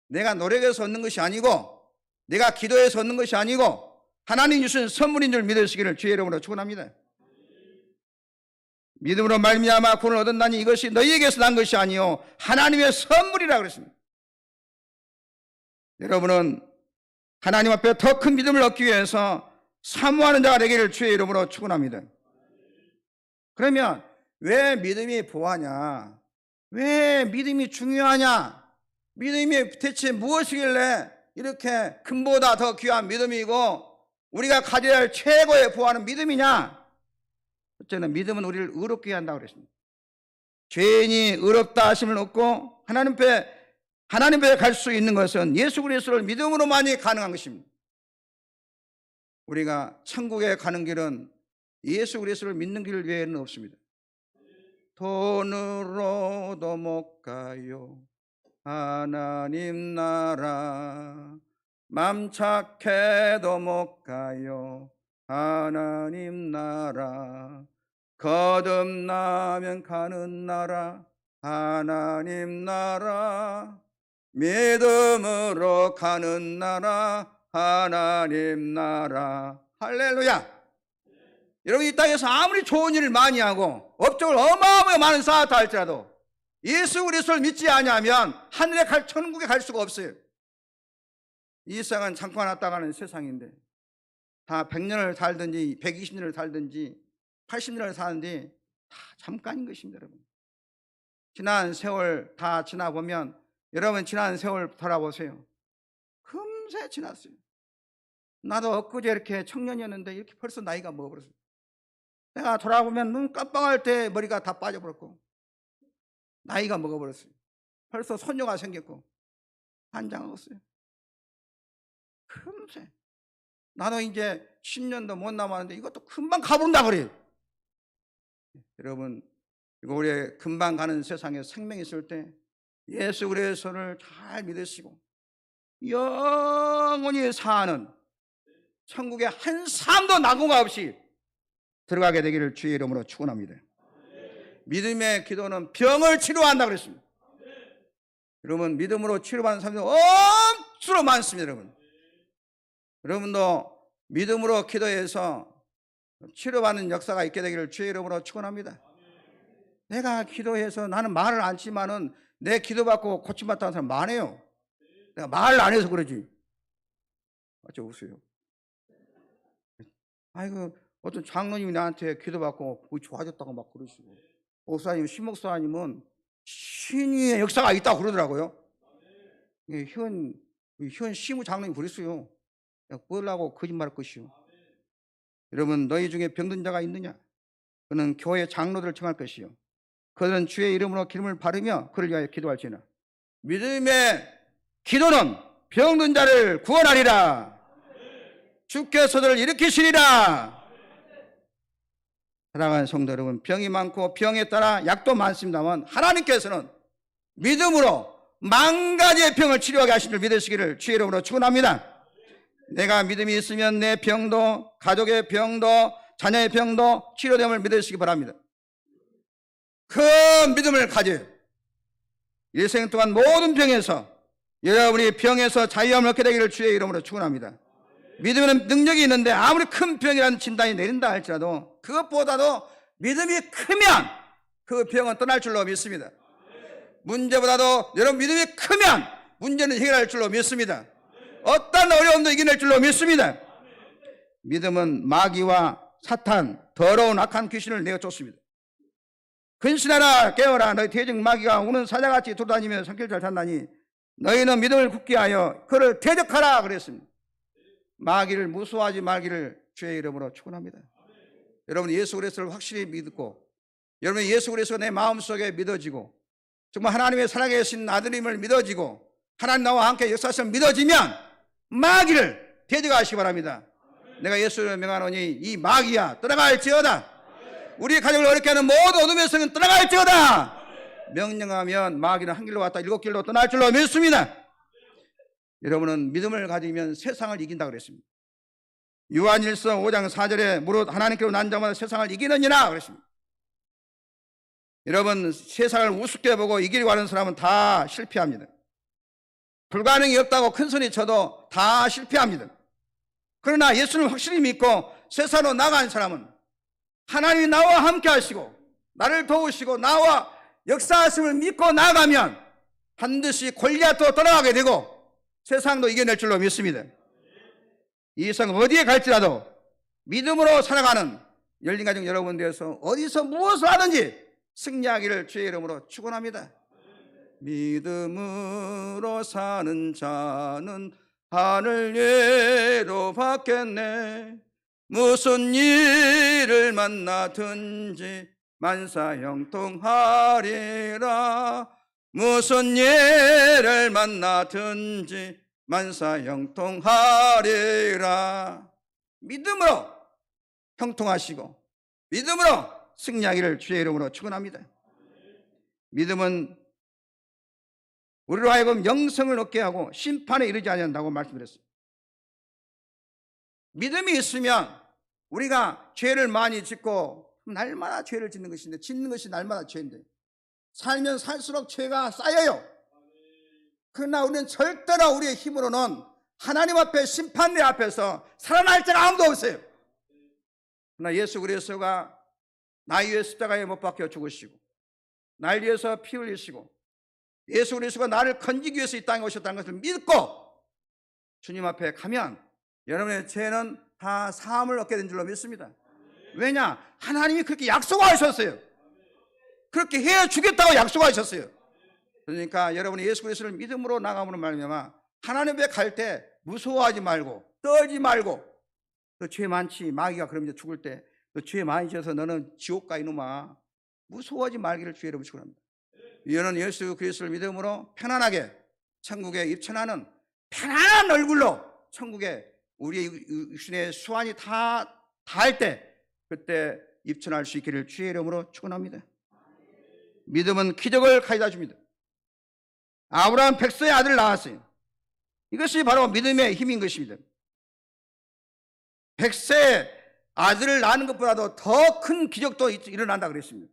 내가 노력해서 얻는 것이 아니고 내가 기도해서 얻는 것이 아니고 하나님 주신 선물인 줄 믿으시기를 주의 이름으로 축원합니다. 믿음으로 말미암아 구원을 얻었나니 이것이 너희에게서 난 것이 아니요 하나님의 선물이라 그랬습니다. 여러분은 하나님 앞에 더 큰 믿음을 얻기 위해서 사모하는 자가 되기를 주의 이름으로 축원합니다. 그러면 왜 믿음이 보하냐? 왜 믿음이 중요하냐? 믿음이 대체 무엇이길래 이렇게 금보다 더 귀한 믿음이고 우리가 가져야 할 최고의 보화는 믿음이냐? 첫째는 믿음은 우리를 의롭게 한다고 그랬습니다. 죄인이 의롭다 하심을 얻고 하나님 앞에 갈 수 있는 것은 예수 그리스도를 믿음으로만이 가능한 것입니다. 우리가 천국에 가는 길은 예수 그리스도를 믿는 길 외에는 없습니다. 돈으로도 못 가요 하나님 나라 맘 착해도 못 가요 하나님 나라 거듭나면 가는 나라 하나님 나라 믿음으로 가는 나라 하나님 나라 할렐루야. 여러분 이 땅에서 아무리 좋은 일을 많이 하고 업적을 어마어마하게 많은 쌓았다 할지라도 예수 그리스도를 믿지 아니하면 하늘에 천국에 갈 수가 없어요. 이 세상은 잠깐 왔다 가는 세상인데 다 100년을 살든지 120년을 살든지 80년을 사는데 다 잠깐인 것입니다. 여러분 지난 세월 다 지나보면 여러분 지난 세월 돌아보세요. 금세 지났어요. 나도 엊그제 이렇게 청년이었는데 이렇게 벌써 나이가 먹어버렸어요. 내가 돌아보면 눈 깜빡할 때 머리가 다 빠져버렸고 나이가 먹어버렸어요. 벌써 손녀가 생겼고 환장하겠어요. 금세. 나도 이제 10년도 못 남았는데 이것도 금방 가본다 그래요. 여러분 이거 우리 금방 가는 세상에 생명이 있을 때 예수 그리스도를 잘 믿으시고 영원히 사는 천국에 한 사람도 낙오가 없이 들어가게 되기를 주의 이름으로 축원합니다. 믿음의 기도는 병을 치료한다 그랬습니다. 여러분, 믿음으로 치료받는 사람들이 엄수로 많습니다. 여러분도 믿음으로 기도해서 치료받는 역사가 있게 되기를 주의 이름으로 축원합니다. 내가 기도해서 나는 말을 안 치면은 내 기도받고 고침받다는 사람 많아요. 내가 말을 안 해서 그러지. 어쩌 웃어요. 아이고, 어떤 장로님이 나한테 기도받고 좋아졌다고 막 그러시고, 목사님, 신목사님은 신의의 역사가 있다고 그러더라고요. 현 시무 장로님 그랬어요. 뭐라고 거짓말할 것이요. 여러분, 너희 중에 병든 자가 있느냐? 그는 교회 장로들을 청할 것이요. 그들은 주의 이름으로 기름을 바르며 그를 위하여 기도할지니라. 믿음의 기도는 병든 자를 구원하리라. 주께서들 일으키시리라. 사랑하는 성도 여러분, 병이 많고 병에 따라 약도 많습니다만 하나님께서는 믿음으로 만 가지의 병을 치료하게 하신 줄 믿으시기를 주의 이름으로 축원합니다. 내가 믿음이 있으면 내 병도, 가족의 병도, 자녀의 병도 치료됨을 믿으시기 바랍니다. 큰 믿음을 가져요. 일생 동안 모든 병에서 여러분이 병에서 자유함을 얻게 되기를 주의 이름으로 축원합니다. 믿음에는 능력이 있는데 아무리 큰 병이라는 진단이 내린다 할지라도 그것보다도 믿음이 크면 그 병은 떠날 줄로 믿습니다. 문제보다도 여러분 믿음이 크면 문제는 해결할 줄로 믿습니다. 어떤 어려움도 이겨낼 줄로 믿습니다. 믿음은 마귀와 사탄, 더러운 악한 귀신을 내어 쫓습니다. 근신하라 깨어라 너희 대적 마귀가 우는 사자같이 돌아다니며 산길 잘 탄다니 너희는 믿음을 굳게 하여 그를 대적하라 그랬습니다. 마귀를 무서워하지 말기를 주의 이름으로 축원합니다. 여러분, 예수 그리스도를 확실히 믿고 여러분 예수 그리스도가 내 마음속에 믿어지고 정말 하나님의 살아계신 아들임을 믿어지고 하나님 나와 함께 역사하시면 믿어지면 마귀를 대적하시기 바랍니다. 내가 예수를 명하노니 이 마귀야 떠나갈지어다. 우리 가족을 어렵게 하는 모든 어둠의 성은 떠나갈지어다. 명령하면 마귀는 한 길로 왔다 7길로 떠날 줄로 믿습니다. 여러분은 믿음을 가지면 세상을 이긴다 그랬습니다. 요한일서 5장 4절에 무릇 하나님께로 난 자마다 세상을 이기느니라 그랬습니다. 여러분, 세상을 우습게 보고 이기려고 하는 사람은 다 실패합니다. 불가능이 없다고 큰 소리 쳐도 다 실패합니다. 그러나 예수를 확실히 믿고 세상으로 나간 사람은 하나님이 나와 함께 하시고 나를 도우시고 나와 역사하심을 믿고 나가면 반드시 골리앗도 떠나가게 되고 세상도 이겨낼 줄로 믿습니다. 이 세상 어디에 갈지라도 믿음으로 살아가는 열린가정 여러분들에서 어디서 무엇을 하든지 승리하기를 주의 이름으로 축원합니다. 믿음으로 사는 자는 하늘 예로 받겠네. 무슨 일을 만나든지 만사형통하리라. 무슨 일을 만나든지 만사형통하리라. 믿음으로 형통하시고 믿음으로 승리하기를 주의 이름으로 축원합니다. 믿음은 우리로 하여금 영생을 얻게 하고 심판에 이르지 아니한다고 말씀드렸습니다. 믿음이 있으면 우리가 죄를 많이 짓고 날마다 죄를 짓는 것인데 짓는 것이 날마다 죄인데 살면 살수록 죄가 쌓여요. 그러나 우리는 절대로 우리의 힘으로는 하나님 앞에 심판대 앞에서 살아날 자가 아무도 없어요. 그러나 예수 그리스도가 나 위해 십자가에 못 박혀 죽으시고 날 위해서 피 흘리시고 예수 그리스도가 나를 건지기 위해서 이 땅에 오셨다는 것을 믿고 주님 앞에 가면 여러분의 죄는 다 사함을 얻게 된 줄로 믿습니다. 왜냐? 하나님이 그렇게 약속하셨어요. 그렇게 해 주겠다고 약속하셨어요. 그러니까 여러분이 예수 그리스도를 믿음으로 나감으로 말미암아 하나님 앞에 갈 때 무서워하지 말고 떨지 말고 너 죄 많지 마귀가 그럼 이제 죽을 때 너 죄 많이 져서 너는 지옥 가 이놈아 무서워하지 말기를 주의 이름으로 축원합니다. 이는 예수 그리스도를 믿음으로 편안하게 천국에 입천하는 편안한 얼굴로 천국에 우리의 육신의 수완이 다 닿을 때 그때 입천할 수 있기를 주의 이름으로 축원합니다. 믿음은 기적을 가져다 줍니다. 아브라함 백서의 아들 낳았어요. 이것이 바로 믿음의 힘인 것입니다. 100세 아들을 낳는 것보다도 더 큰 기적도 일어난다 그랬습니다.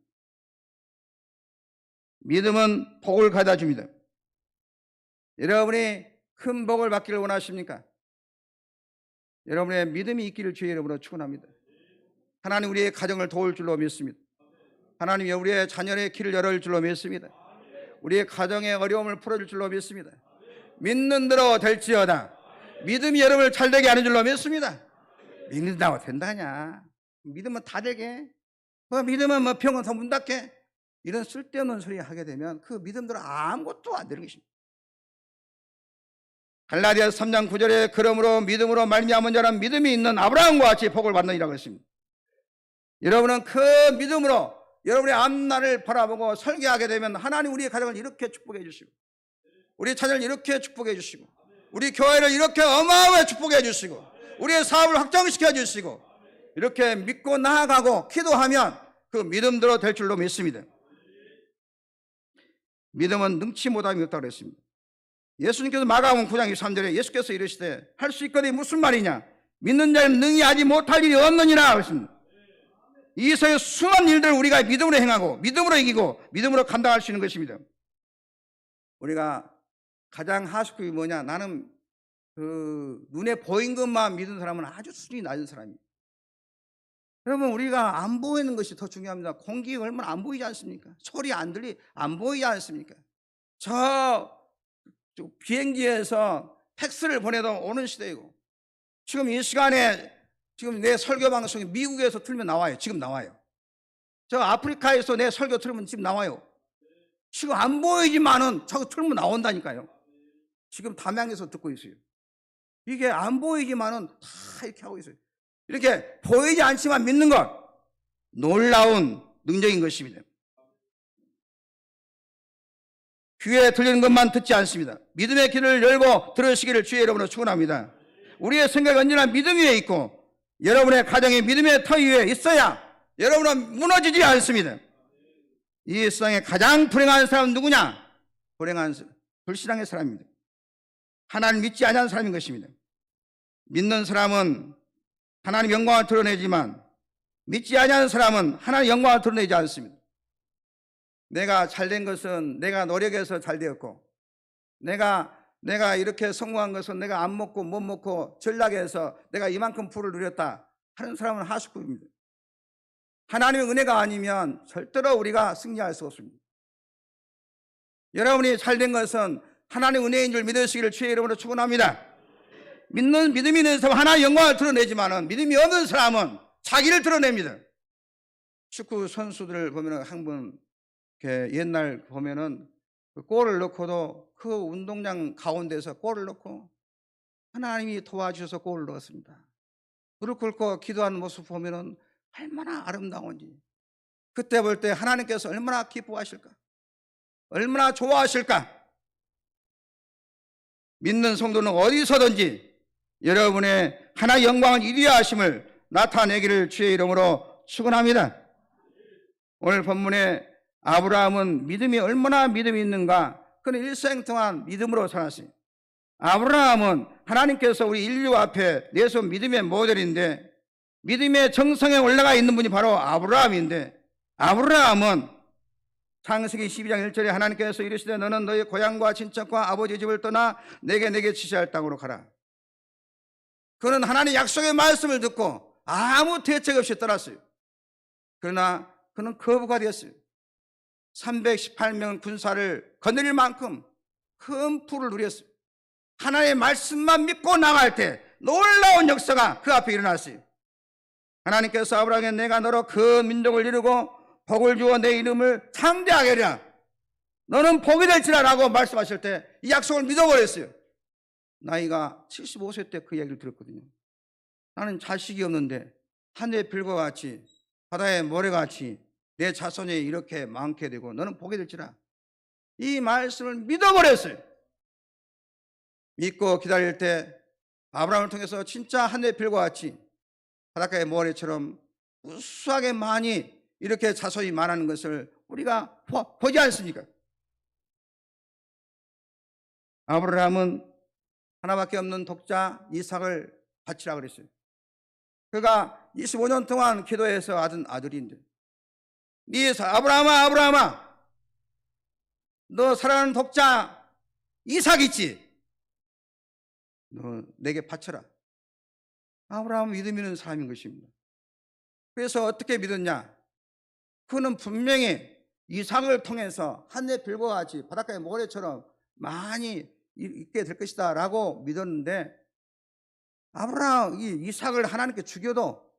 믿음은 복을 가져다 줍니다. 여러분이 큰 복을 받기를 원하십니까? 여러분의 믿음이 있기를 주의 이름으로 축원합니다. 하나님 우리의 가정을 도울 줄로 믿습니다. 하나님이 우리의 자녀의 길을 열어줄 줄로 믿습니다. 우리의 가정의 어려움을 풀어줄 줄로 믿습니다. 믿는 대로 될지어다. 믿음이 여러분을 잘되게 하는 줄로 믿습니다. 믿는다고 된다냐? 믿으면 다 되게? 믿으면 뭐 병원 더 문 닫게? 이런 쓸데없는 소리 하게 되면 그 믿음대로 아무것도 안 되는 것입니다. 갈라디아서 3장 9절에 그러므로 믿음으로 말미암은 자는 믿음이 있는 아브라함과 같이 복을 받느니라고 했습니다. 여러분은 그 믿음으로 여러분의 앞날을 바라보고 설계하게 되면 하나님 우리의 가정을 이렇게 축복해 주시고, 우리 자녀를 이렇게 축복해 주시고, 우리 교회를 이렇게 어마어마하게 축복해 주시고, 우리의 사업을 확장시켜 주시고, 이렇게 믿고 나아가고 기도하면 그 믿음대로 될 줄로 믿습니다. 믿음은 능치 못함이 없다고 그랬습니다. 예수님께서 마가복음 9장 23절에 예수께서 이르시되 할 수 있거니 무슨 말이냐? 믿는 자는 능히 하지 못할 일이 없느니라 그랬습니다. 이 세상의 수많은 일들을 우리가 믿음으로 행하고 믿음으로 이기고 믿음으로 감당할 수 있는 것입니다. 우리가 가장 하수급이 뭐냐? 나는 그 눈에 보인 것만 믿는 사람은 아주 수준이 낮은 사람이에요. 여러분 우리가 안 보이는 것이 더 중요합니다. 공기가 얼마나 안 보이지 않습니까? 소리 안 보이지 않습니까? 저 비행기에서 팩스를 보내도 오는 시대이고, 지금 이 시간에 지금 내 설교 방송이 미국에서 틀면 나와요. 지금 나와요. 저 아프리카에서 내 설교 틀면 지금 나와요. 지금 안 보이지만은 저거 틀면 나온다니까요. 지금 담양에서 듣고 있어요. 이게 안 보이지만은 다 이렇게 하고 있어요. 이렇게 보이지 않지만 믿는 것, 놀라운 능력인 것입니다. 귀에 들리는 것만 듣지 않습니다. 믿음의 귀를 열고 들으시기를 주의 이름으로 축원합니다. 우리의 생각이 언제나 믿음 위에 있고 여러분의 가정이 믿음의 터 위에 있어야 여러분은 무너지지 않습니다. 이 세상에 가장 불행한 사람은 누구냐? 불신앙의 사람입니다. 하나님 믿지 않는 사람인 것입니다. 믿는 사람은 하나님 영광을 드러내지만 믿지 않는 사람은 하나님 영광을 드러내지 않습니다. 내가 잘된 것은 내가 노력해서 잘 되었고, 내가 이렇게 성공한 것은 내가 안 먹고 못 먹고 전락해서 내가 이만큼 부를 누렸다 하는 사람은 하수급입니다. 하나님의 은혜가 아니면 절대로 우리가 승리할 수 없습니다. 여러분이 잘된 것은 하나님의 은혜인 줄 믿으시기를 주의 이름으로 축원합니다. 믿음이 있는 사람은 하나님의 영광을 드러내지만 믿음이 없는 사람은 자기를 드러냅니다. 축구 선수들 보면 한분 옛날 보면은 골을 넣고도 그 운동장 가운데서 골을 넣고 하나님이 도와주셔서 골을 넣었습니다. 무릎 꿇고 기도하는 모습 보면은 얼마나 아름다운지, 그때 볼 때 하나님께서 얼마나 기뻐하실까, 얼마나 좋아하실까. 믿는 성도는 어디서든지 여러분의 하나의 영광을 이루하심을 나타내기를 주의 이름으로 축원합니다. 오늘 본문에 아브라함은 믿음이 얼마나 믿음이 있는가, 그는 일생 동안 믿음으로 살았어요. 아브라함은 하나님께서 우리 인류 앞에 내세운 믿음의 모델인데, 믿음의 정성에 올라가 있는 분이 바로 아브라함인데, 아브라함은 창세기 12장 1절에 하나님께서 이르시되 너는 너의 고향과 친척과 아버지 집을 떠나 내게 지시할 땅으로 가라. 그는 하나님의 약속의 말씀을 듣고 아무 대책 없이 떠났어요. 그러나 그는 거부가 되었어요. 318명 군사를 거느릴 만큼 큰 풀을 누렸어요. 하나님의 말씀만 믿고 나갈 때 놀라운 역사가 그 앞에 일어났어요. 하나님께서 아브라함에게 내가 너로 그 민족을 이루고 복을 주어 내 이름을 창대하게 하리라, 너는 복이 될지라 라고 말씀하실 때 이 약속을 믿어버렸어요. 나이가 75세 때 그 얘기를 들었거든요. 나는 자식이 없는데 하늘의 별과 같이 바다의 모래같이 내 자손이 이렇게 많게 되고 너는 복이 될지라, 이 말씀을 믿어버렸어요. 믿고 기다릴 때 아브라함을 통해서 진짜 하늘의 별과 같이 바닷가의 모래처럼 우수하게 많이 이렇게 자손이 많아는 것을 우리가 보지 않습니까? 아브라함은 하나밖에 없는 독자 이삭을 바치라 그랬어요. 그가 25년 동안 기도해서 얻은 아들인데, 네 아브라함아, 너 사랑하는 독자 이삭 있지? 너 내게 바쳐라. 아브라함은 믿음 있는 사람인 것입니다. 그래서 어떻게 믿었냐? 그는 분명히 이삭을 통해서 한해 별과 같이 바닷가의 모래처럼 많이 있게 될 것이다 라고 믿었는데, 아브라함 이삭을 하나님께 죽여도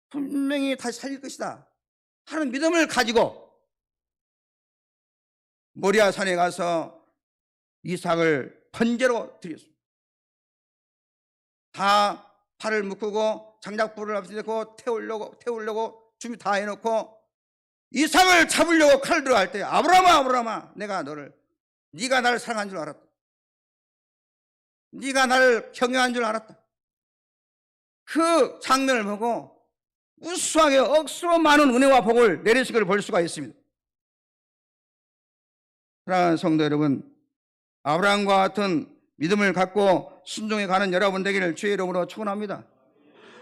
분명히 다시 살릴 것이다 하는 믿음을 가지고 모리아 산에 가서 이삭을 번제로 드렸습니다. 다 팔을 묶고 장작불을 앞에 놓고 태우려고 준비 다 해놓고 이삭을 잡으려고 칼을 들어갈 때, 아브라함아, 내가 네가 나를 사랑한 줄 알았다. 네가 나를 경외한 줄 알았다. 그 장면을 보고 우수하게 억수로 많은 은혜와 복을 내리신 걸 볼 수가 있습니다. 사랑하는 성도 여러분, 아브라함과 같은 믿음을 갖고 순종해 가는 여러분 되기를 주의 이름으로 축원합니다.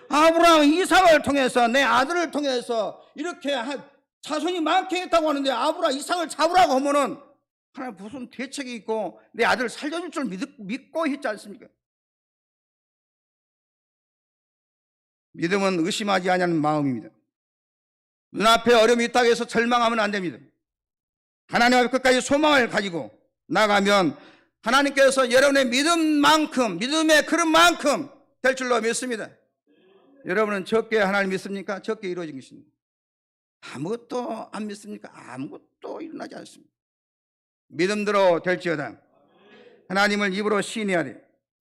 아브라함 이삭을 통해서, 내 아들을 통해서 이렇게 자손이 많게 했다고 하는데, 아브라함 이삭을 잡으라고 하면은 하나님 무슨 대책이 있고 내 아들을 살려줄 줄 믿고 했지 않습니까? 믿음은 의심하지 아니하는 마음입니다. 눈앞에 어려움이 있다고 해서 절망하면 안 됩니다. 하나님 앞에 끝까지 소망을 가지고 나가면 하나님께서 여러분의 믿음의 그릇만큼 될 줄로 믿습니다. 여러분은 적게 하나님 믿습니까? 적게 이루어진 것입니다. 아무것도 안 믿습니까? 아무것도 일어나지 않습니다. 믿음대로 될지어다. 하나님을 입으로 시인해야 돼요.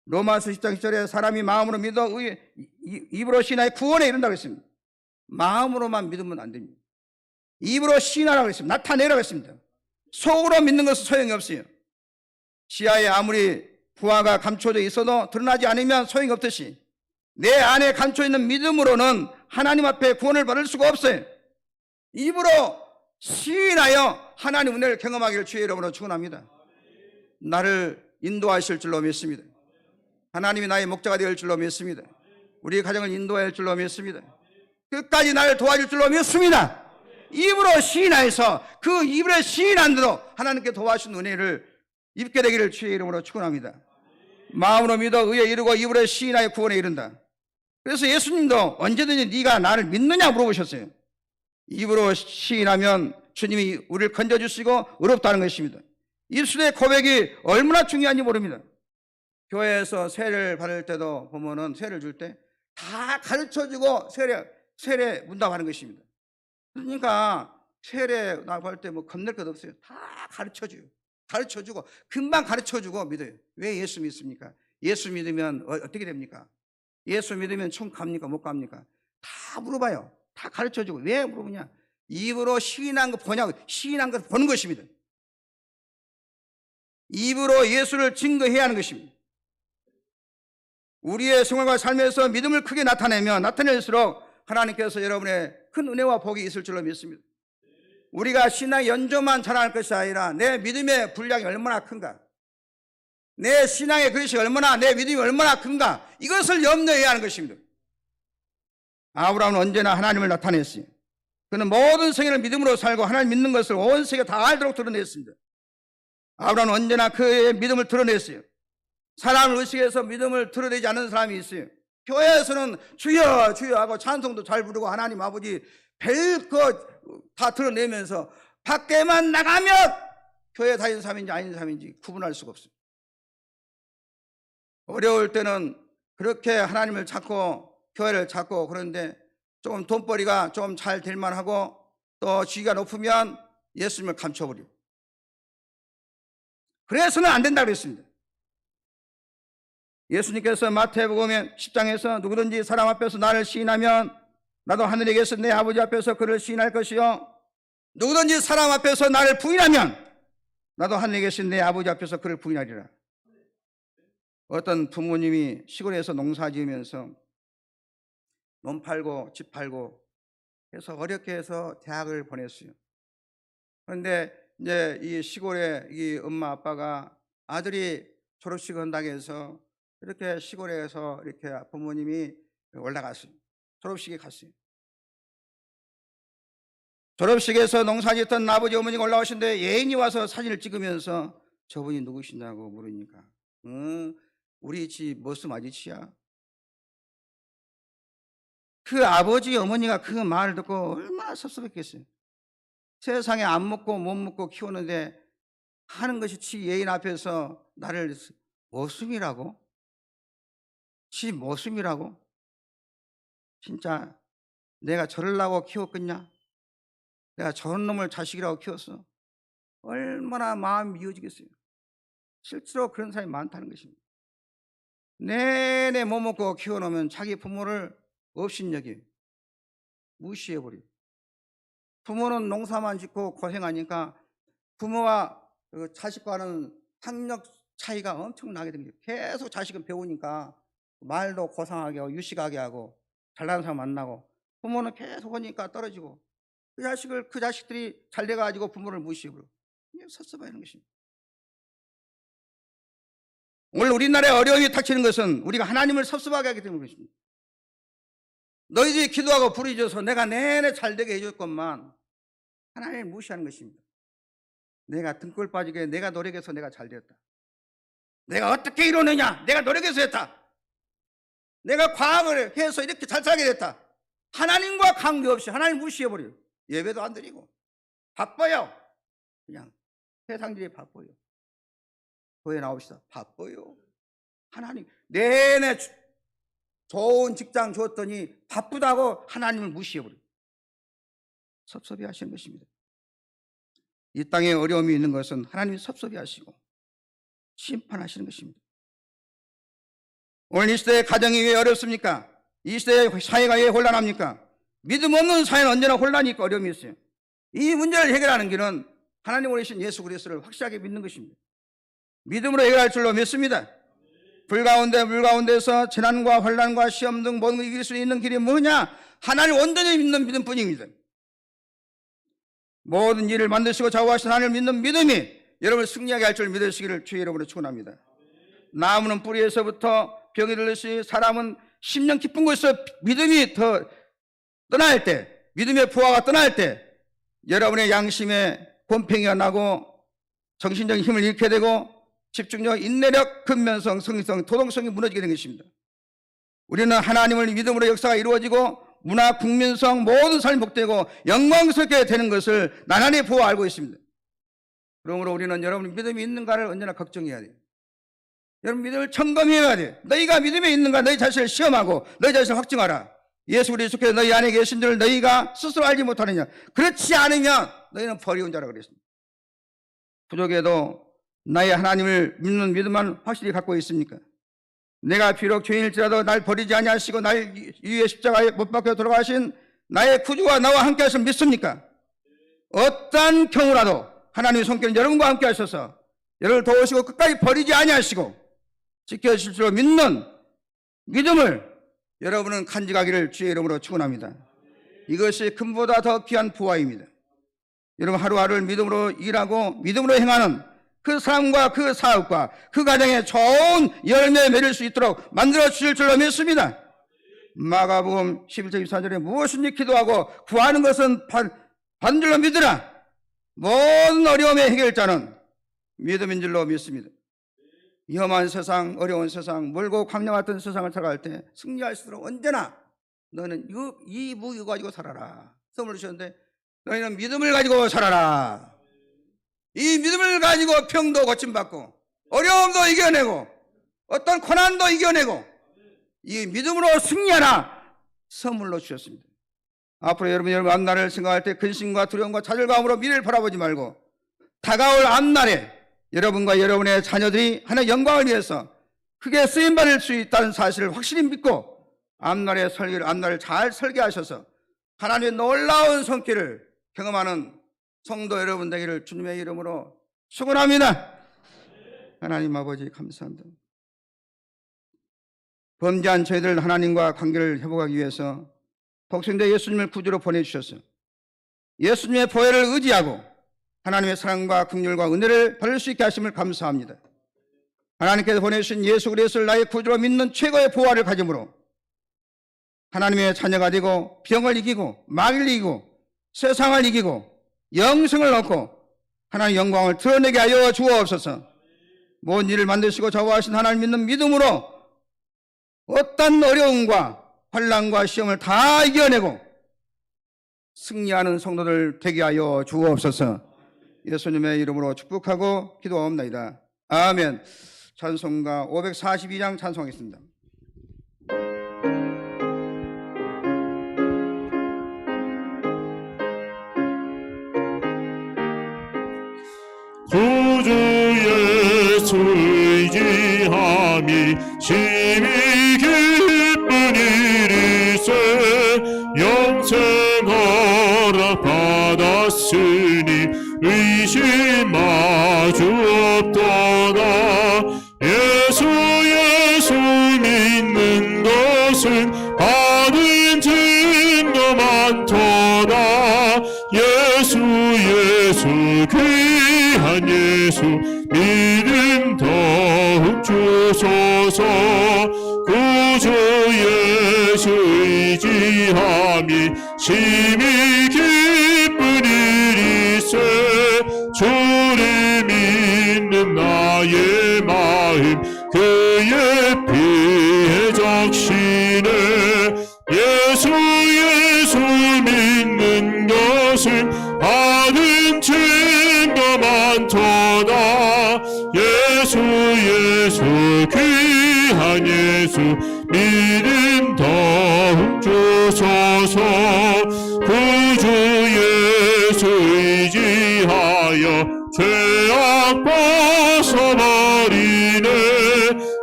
로마서 10장 10절에 사람이 마음으로 믿어 입으로 시인하여 구원에 이른다고 했습니다. 마음으로만 믿으면 안 됩니다. 입으로 시인하라고 했습니다. 나타내라고 했습니다. 속으로 믿는 것은 소용이 없어요. 지하에 아무리 부하가 감춰져 있어도 드러나지 않으면 소용이 없듯이 내 안에 감춰 있는 믿음으로는 하나님 앞에 구원을 받을 수가 없어요. 입으로 시인하여 하나님 은혜를 경험하기를 주의 이름으로 축원합니다. 나를 인도하실 줄로 믿습니다. 하나님이 나의 목자가 될 줄로 믿습니다. 우리 가정을 인도할 줄로 믿습니다. 끝까지 나를 도와줄 줄로 믿습니다. 입으로 시인하여서 그 입으로 시인한 대로 하나님께 도와주신 은혜를 입게 되기를 주의 이름으로 축원합니다. 마음으로 믿어 의에 이르고 입으로 시인하여 구원에 이른다. 그래서 예수님도 언제든지 네가 나를 믿느냐 물어보셨어요. 입으로 시인하면 주님이 우리를 건져주시고 의롭다는 것입니다. 입술의 고백이 얼마나 중요한지 모릅니다. 교회에서 세례를 받을 때도 보면은 세례를 줄 때 다 가르쳐주고 세례 문답하는 것입니다. 그러니까 세례 나갈 때 뭐 겁낼 것 없어요. 다 가르쳐주고 금방 가르쳐주고 믿어요. 왜 예수 믿습니까? 예수 믿으면 어떻게 됩니까? 예수 믿으면 총 갑니까? 못 갑니까? 다 물어봐요. 다 가르쳐주고. 왜 물어보냐? 입으로 시인한 거 보냐고. 시인한 거 보는 것입니다. 입으로 예수를 증거해야 하는 것입니다. 우리의 생활과 삶에서 믿음을 크게 나타낼수록 하나님께서 여러분의 큰 은혜와 복이 있을 줄로 믿습니다. 우리가 신앙의 연조만 자랑할 것이 아니라 내 믿음의 분량이 얼마나 큰가, 내 신앙의 그릇이 얼마나, 내 믿음이 얼마나 큰가, 이것을 염려해야 하는 것입니다. 아브라함은 언제나 하나님을 나타냈어요. 그는 모든 생애를 믿음으로 살고 하나님 믿는 것을 온 세계에 다 알도록 드러냈습니다. 아브라함은 언제나 그의 믿음을 드러냈어요. 사람을 의식해서 믿음을 드러내지 않는 사람이 있어요. 교회에서는 주여 주여 하고 찬송도 잘 부르고 하나님 아버지 별것 다 드러내면서 밖에만 나가면 교회 다니는 사람인지 아닌 사람인지 구분할 수가 없어요. 어려울 때는 그렇게 하나님을 찾고 교회를 찾고, 그런데 조금 돈벌이가 좀 잘 될 만하고 또 지위가 높으면 예수님을 감춰버리고, 그래서는 안 된다고 했습니다. 예수님께서 마태복음 10장에서 누구든지 사람 앞에서 나를 시인하면 나도 하늘에 계신 내 아버지 앞에서 그를 시인할 것이요, 누구든지 사람 앞에서 나를 부인하면 나도 하늘에 계신 내 아버지 앞에서 그를 부인하리라. 어떤 부모님이 시골에서 농사 지으면서 논 팔고 집 팔고 해서 어렵게 해서 대학을 보냈어요. 그런데 이제 이 시골에 이 엄마 아빠가 아들이 졸업식 한다고 해서 이렇게 시골에서 이렇게 부모님이 올라갔어요. 졸업식에 갔어요. 졸업식에서 농사짓던 아버지 어머니가 올라오신데 예인이 와서 사진을 찍으면서 저분이 누구시냐고 물으니까 우리 집 머슴 아저씨야. 그 아버지 어머니가 그 말을 듣고 얼마나 섭섭했겠어요. 세상에 안 먹고 못 먹고 키우는데 하는 것이 지 예인 앞에서 나를 머슴이라고? 지 머슴이라고? 진짜 내가 저러려고 키웠겠냐? 내가 저런 놈을 자식이라고 키웠어? 얼마나 마음이 미어지겠어요. 실제로 그런 사람이 많다는 것입니다. 내내 못 먹고 키워놓으면 자기 부모를 업신여기 무시해버려. 부모는 농사만 짓고 고생하니까 부모와 그 자식과는 학력 차이가 엄청나게 됩니다. 계속 자식은 배우니까 말도 고상하게 하고 유식하게 하고 잘나는 사람 만나고 부모는 계속 하니까 떨어지고 그 자식들이 잘 돼가지고 부모를 무시해버려. 이게 섭섭하는 것입니다. 오늘 우리나라에 어려움이 닥치는 것은 우리가 하나님을 섭섭하게 하기 때문에 그렇습니다. 너희들이 기도하고 부르짖어서 내가 내내 잘되게 해줬건만 하나님을 무시하는 것입니다. 내가 등골 빠지게 내가 노력해서 내가 잘되었다. 내가 어떻게 이루느냐? 내가 노력해서 했다. 내가 과학을 해서 이렇게 잘 살게 됐다. 하나님과 관계없이 하나님 무시해버려요. 예배도 안 드리고 바빠요. 그냥 세상들이 바빠요. 교회 나옵시다. 바빠요. 하나님 내내 좋은 직장 줬더니 바쁘다고 하나님을 무시해버려요. 섭섭해 하시는 것입니다. 이 땅에 어려움이 있는 것은 하나님이 섭섭해 하시고 심판하시는 것입니다. 오늘 이 시대의 가정이 왜 어렵습니까? 이 시대의 사회가 왜 혼란합니까? 믿음 없는 사회는 언제나 혼란이 있고 어려움이 있어요. 이 문제를 해결하는 길은 하나님 오신 예수 그리스도를 확실하게 믿는 것입니다. 믿음으로 해결할 줄로 믿습니다. 불 가운데 물 가운데서 재난과 혼란과 시험 등 모든 걸 이길 수 있는 길이 뭐냐? 하나님을 온전히 믿는 믿음뿐입니다. 모든 일을 만드시고 좌우하신 하나님을 믿는 믿음이 여러분을 승리하게 할 줄 믿으시기를 주의 이름으로 축원합니다. 나무는 뿌리에서부터 병이 들듯이 사람은 심령 깊은 곳에서 믿음이 더 떠날 때, 믿음의 부하가 떠날 때 여러분의 양심에 곰팡이가 나고 정신적인 힘을 잃게 되고 집중력, 인내력, 근면성, 성의성, 도덕성이 무너지게 된 것입니다. 우리는 하나님을 믿음으로 역사가 이루어지고 문화, 국민성, 모든 삶이 복되고 영광스럽게 되는 것을 나날이 보고 알고 있습니다. 그러므로 우리는 여러분 믿음이 있는가를 언제나 걱정해야 돼요. 여러분 믿음을 점검해야 돼요. 너희가 믿음에 있는가 너희 자신을 시험하고 너희 자신을 확증하라. 예수 그리스도께서 너희 안에 계신 줄 너희가 스스로 알지 못하느냐. 그렇지 않으면 너희는 버리운 자라고 그랬습니다. 부족해도 나의 하나님을 믿는 믿음만 확실히 갖고 있습니까? 내가 비록 죄인일지라도 날 버리지 아니하시고 날 위에 십자가에 못 박혀 돌아가신 나의 구주가 나와 함께 하심을 믿습니까? 어떠한 경우라도 하나님의 손길은 여러분과 함께 하셔서 여러분을 도우시고 끝까지 버리지 아니하시고 지켜주실 줄 믿는 믿음을 여러분은 간직하기를 주의 이름으로 축원합니다. 이것이 금보다 더 귀한 부활입니다. 여러분 하루하루를 믿음으로 일하고 믿음으로 행하는 그 삶과 그 사업과 그 가정에 좋은 열매 맺을 수 있도록 만들어 주실 줄로 믿습니다. 마가복음 11절 24절에 무엇인지 기도하고 구하는 것은 받은 줄로 믿으라. 모든 어려움의 해결자는 믿음인 줄로 믿습니다. 위험한 세상, 어려운 세상, 멀고 광야 같은 세상을 살아갈 때 승리할 수 있도록 언제나 너는 이 무기 가지고 살아라. 선물을 주셨는데 너희는 믿음을 가지고 살아라. 이 믿음을 가지고 병도 고침받고 어려움도 이겨내고 어떤 고난도 이겨내고 이 믿음으로 승리하라 선물로 주셨습니다. 앞으로 여러분 앞날을 생각할 때 근심과 두려움과 좌절감으로 미래를 바라보지 말고 다가올 앞날에 여러분과 여러분의 자녀들이 하나님의 영광을 위해서 크게 쓰임받을 수 있다는 사실을 확실히 믿고 앞날의 앞날을 잘 설계하셔서 하나님의 놀라운 손길을 경험하는 성도 여러분 되기를 주님의 이름으로 축원합니다. 하나님 아버지 감사합니다. 범죄한 저희들 하나님과 관계를 회복하기 위해서 독생자 예수님을 구주로 보내주셔서 예수님의 보혈을 의지하고 하나님의 사랑과 긍휼과 은혜를 받을 수 있게 하심을 감사합니다. 하나님께서 보내신 예수 그리스도를 나의 구주로 믿는 최고의 보화를 가짐으로 하나님의 자녀가 되고 병을 이기고 마귀를 이기고 세상을 이기고 영생을 얻고 하나님의 영광을 드러내게 하여 주옵소서. 모든 일을 만드시고 좌우하신 하나님 믿는 믿음으로 어떤 어려움과 환난과 시험을 다 이겨내고 승리하는 성도들 되게 하여 주옵소서. 예수님의 이름으로 축복하고 기도하옵나이다. 아멘. 찬송가 542장 찬송하겠습니다. 구주 예수 의지함이 심히 기쁜 일이세 영생 허락 받았으니 의심 마주 없도다. 예수 믿는 것은 받은 증거 많도다. 예수 귀한 예수 믿음 더욱 주소서. 구주 예수 의지함이 심히 기쁜 일이세 주를 믿는 나의 마음 그의 피에 적시네. 예수 믿는 것은 받은 증거 많도다. 예수 귀한 예수 믿음 더욱 주소서. 구주 예수 의지하여 죄악 벗어버리네.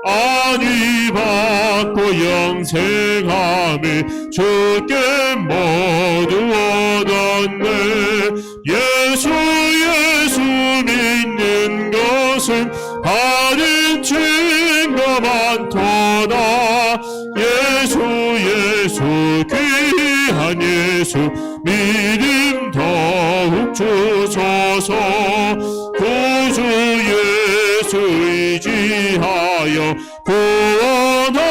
안위 받고 영생함을 주께 모두 얻었네. 예수 믿는 것은 받은 증거 많도다. 예수 귀한 예수 믿음 더욱 주소서. 구주 예수 의지하여 구원함을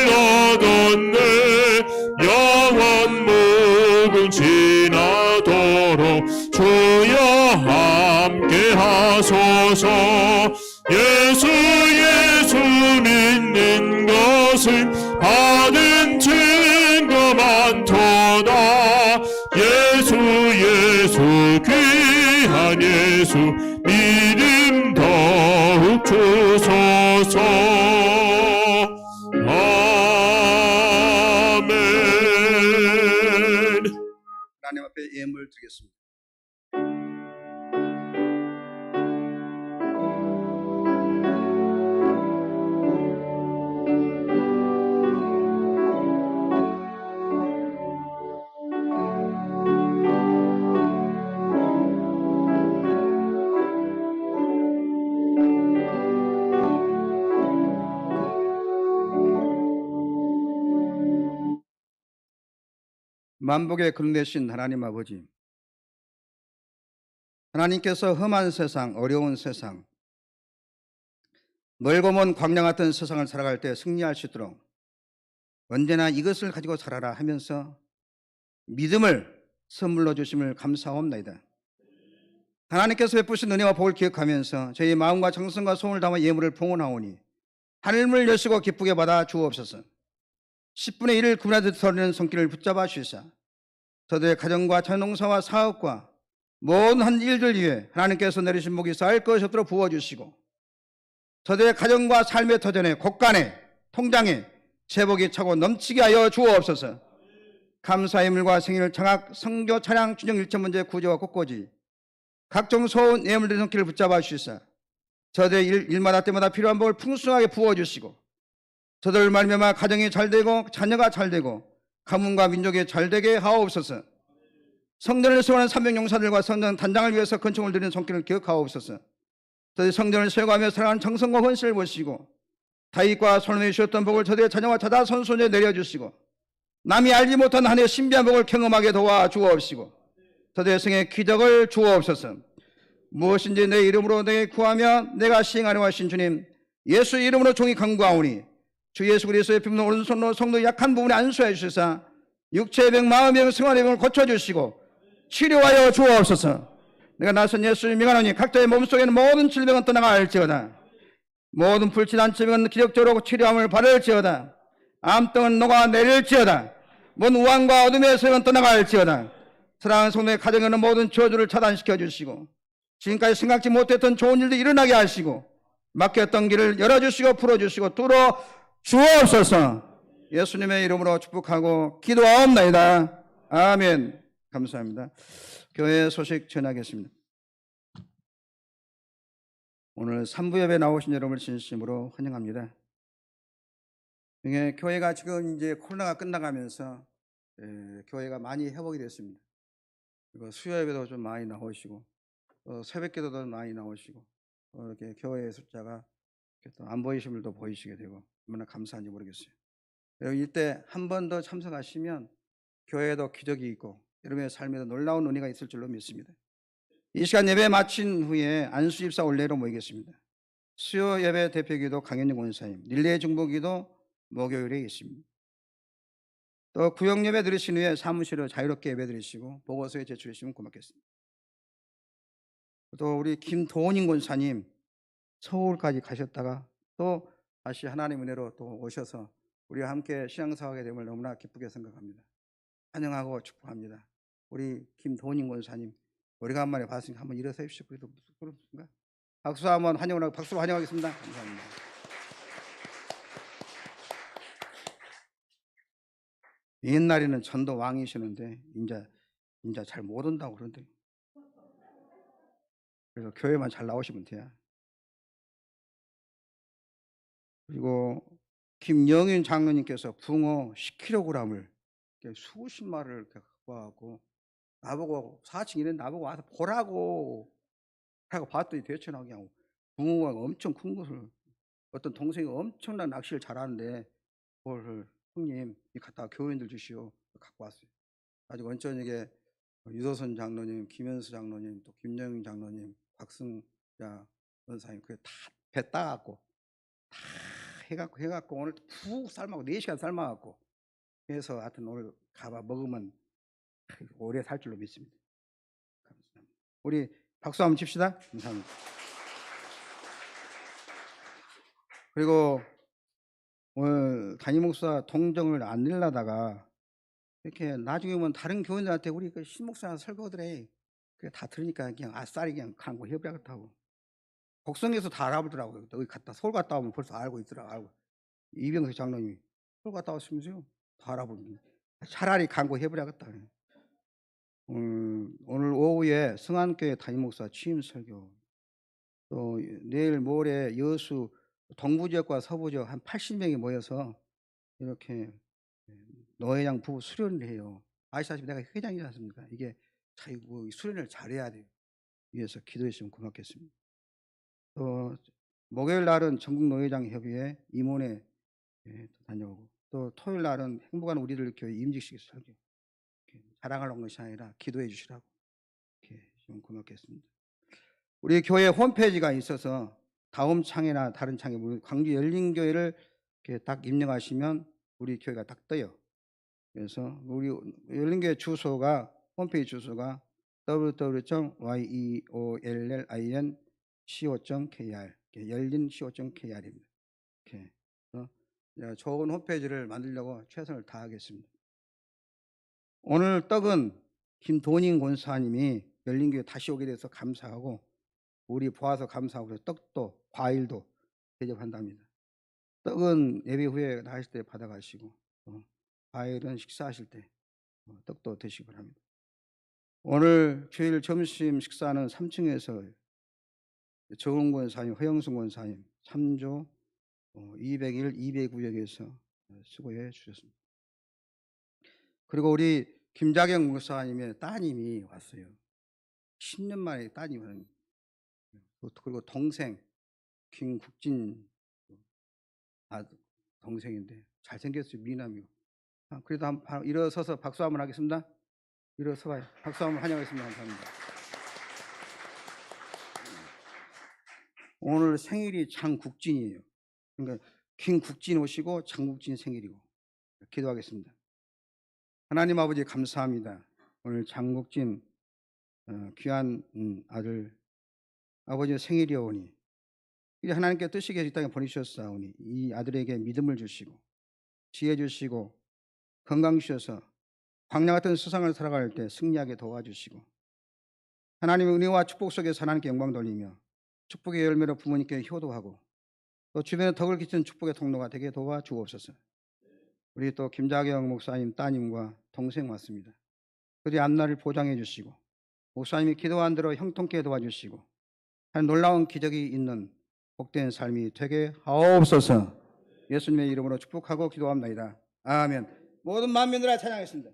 얻었네. 영원 무궁지나도록 주여 함께 하소서. 예수 믿는 것은 받은 증거 많도다. 예수 귀한 예수 믿음 더욱 주소서. 아멘. 하나님 앞에 예물 드리겠습니다. 만복의 근대신 하나님 아버지, 하나님께서 험한 세상, 어려운 세상, 멀고 먼 광야 같은 세상을 살아갈 때 승리할 수 있도록 언제나 이것을 가지고 살아라 하면서 믿음을 선물로 주심을 감사하옵나이다. 하나님께서 베푸신 은혜와 복을 기억하면서 저희 마음과 정성과 소원을 담아 예물을 봉헌하오니 하늘문을 여시고 기쁘게 받아 주옵소서. 10분의 1을 구분하듯 드리는 손길을 붙잡아 주시사 저들의 가정과 자농사와 사업과 모든 한 일들 위해 하나님께서 내리신 복이 쌓일 것이 없도록 부어주시고 저들의 가정과 삶의 터전에 곳간에 통장에 제복이 차고 넘치게 하여 주옵소서. 감사의 물과 생일 청악 성교 차량 준영 일천 문제 구제와 꽃꽂이 각종 소원 예물들의 손길을 붙잡아 주시사 저들의 일마다 때마다 필요한 복을 풍성하게 부어주시고 저들 말미암아 가정이 잘되고 자녀가 잘되고 가문과 민족이 잘되게 하옵소서. 성전을 세우는 삼명용사들과 성전 단장을 위해서 건축을 드리는 손길을 기억하옵소서. 저들이 성전을 세워가며 살아가는 정성과 헌신을 보시고 다윗과 솔로몬이 주셨던 복을 저들의 자녀와 자자손손에 내려주시고 남이 알지 못한 한 해의 신비한 복을 경험하게 도와주옵시고 저들의 성에 기적을 주옵소서. 무엇인지 내 이름으로 내게 구하면 내가 시행하려 하신 주님, 예수 이름으로 종이 간구하오니 주 예수 그리스도의 피로 오른손으로 성도 약한 부분에 안수하여 주시사 육체의 병, 마음의 병, 생활의 병을 고쳐주시고 치료하여 주옵소서. 내가 나선 예수를 명하노니 각자의 몸속에 있는 모든 질병은 떠나갈지어다. 모든 불치난 질병은 기적적으로 치료함을 받을지어다. 암병은 녹아내릴지어다. 모든 우환과 어둠의 세력은 떠나갈지어다. 사랑하는 성도의 가정에 있는 모든 저주를 차단시켜 주시고 지금까지 생각지 못했던 좋은 일도 일어나게 하시고 막혔던 길을 열어주시고 풀어주시고 뚫어 주옵소서. 예수님의 이름으로 축복하고 기도하옵나이다. 아멘. 감사합니다. 교회 소식 전하겠습니다. 오늘 3부 예배 나오신 여러분을 진심으로 환영합니다. 교회가 지금 이제 코로나가 끝나가면서 교회가 많이 회복이 됐습니다. 그리고 수요 예배도 좀 많이 나오시고 새벽 기도도 많이 나오시고 이렇게 교회의 숫자가 또 안 보이신 분도 보이시게 되고 얼마나 감사한지 모르겠어요. 여러분 이때 한 번 더 참석하시면 교회에도 기적이 있고 여러분의 삶에도 놀라운 은혜가 있을 줄로 믿습니다. 이 시간 예배 마친 후에 안수 집사 올레로 모이겠습니다. 수요 예배 대표기도 강현영 권사님, 릴레이 중보기도 목요일에 있습니다. 또 구역 예배 드리신 후에 사무실로 자유롭게 예배 드리시고 보고서에 제출해 주시면 고맙겠습니다. 또 우리 김도원인 권사님 서울까지 가셨다가 또 다시 하나님 은혜로 또 오셔서 우리와 함께 신앙사역에 됨을 너무나 기쁘게 생각합니다. 환영하고 축복합니다. 우리 김도원인 권사님 오래간만에 봤으니까 한번 일어서 주십시오. 그래도 부끄럽습니까? 박수 한번 환영을 하고 박수로 환영하겠습니다. 감사합니다. 옛날에는 전도 왕이시는데 이제 잘 못 온다고 그러는데 그래서 교회만 잘 나오시면 돼요. 그리고 김영인 장로님께서 붕어 10kg을 수십 마리를 갖고 와갖고 나보고 4층 이런 나보고 와서 보라고 하고 봤더니 대체 그냥 붕어가 엄청 큰 것을 어떤 동생이 엄청난 낚시를 잘하는데 그걸 형님 갖다가 교인들 주시오 갖고 왔어요. 아직 원천에게 유도선 장로님, 김현수 장로님, 또 김영인 장로님, 박승자 원사님 그게 다 배 따갖고 다 해갖고 오늘 푹 삶아갖고 4시간 삶아갖고 해서 하여튼 오늘 가봐 먹으면 오래 살 줄로 믿습니다. 감사합니다. 우리 박수 한번 칩시다. 감사합니다. 그리고 오늘 담임 목사 동정을 안 내려다가 이렇게 나중에 보면 다른 교인들한테 우리 그 신목사 설교들에 그래 다 들으니까 그냥 아싸리 그냥 간고 해버렸다고. 곡성에서 다 알아보더라고요. 여기 갔다 서울 갔다 오면 벌써 알고 있더라고. 알고. 이병석 장로님이 서울 갔다 왔으면서요 다 알아보는. 차라리 간고 해버려야겠다. 오늘 오후에 성안교회 담임 목사 취임 설교. 또 내일 모레 여수 동부 지역과 서부 지역 한 80명이 모여서 이렇게 노회장 부부 수련을 해요. 아시다시피 내가 회장이지 않습니까? 이게 자꾸 수련을 잘해야 돼요. 위해서 기도해 주시면 고맙겠습니다. 또 목요일 날은 전국 노회장 협의회 임원회 다녀오고 또 토요일 날은 행복한 우리들 교회 임직식 설교. 자랑하려는 것이 아니라 기도해 주시라고 이렇게 좀 고맙겠습니다. 우리 교회 홈페이지가 있어서 다음 창이나 다른 창에 광주 열린교회를 이렇게 딱 입력하시면 우리 교회가 딱 떠요. 그래서 우리 열린교회 주소가 홈페이지 주소가 www.yollin.co.kr 열린.co.kr입니다. 이렇게 좋은 홈페이지를 만들려고 최선을 다하겠습니다. 오늘 떡은 김도닝 권사님이 열린교회 다시 오게 돼서 감사하고 우리 보아서 감사하고 떡도 과일도 대접한답니다. 떡은 예배 후에 나가실 때 받아가시고 과일은 식사하실 때 떡도 드시기 바랍니다. 오늘 주일 점심 식사는 3층에서 정훈 권사님, 허영순 권사님 3조 201, 209역에서 수고해 주셨습니다. 그리고 우리 김자경 목사님의 따님이 왔어요. 10년 만에 따님이 왔어요. 그리고 동생 김국진 동생인데 잘생겼어요. 미남이고. 그래도 한번 일어서서 박수 한번 하겠습니다. 일어서 봐요. 박수 한번 환영하겠습니다. 감사합니다. 오늘 생일이 장국진이에요. 그러니까 김국진 오시고 장국진 생일이고. 기도하겠습니다. 하나님 아버지 감사합니다. 오늘 장국진 귀한 아들 아버지의 생일이오니 이 하나님께 뜻이게 이 땅에 보내주셨사오니 이 아들에게 믿음을 주시고 지혜 주시고 건강 주셔서 광야 같은 세상을 살아갈 때 승리하게 도와주시고 하나님의 은혜와 축복 속에서 하나님께 영광 돌리며 축복의 열매로 부모님께 효도하고 또 주변에 덕을 끼치는 축복의 통로가 되게 도와주옵소서. 우리 또 김자경 목사님 따님과 동생 왔습니다. 그들의 앞날을 보장해 주시고 목사님이 기도한 대로 형통케 도와주시고 한 놀라운 기적이 있는 복된 삶이 되게 하옵소서. 예수님의 이름으로 축복하고 기도합니다. 아멘. 모든 만민들아 찬양하겠습니다.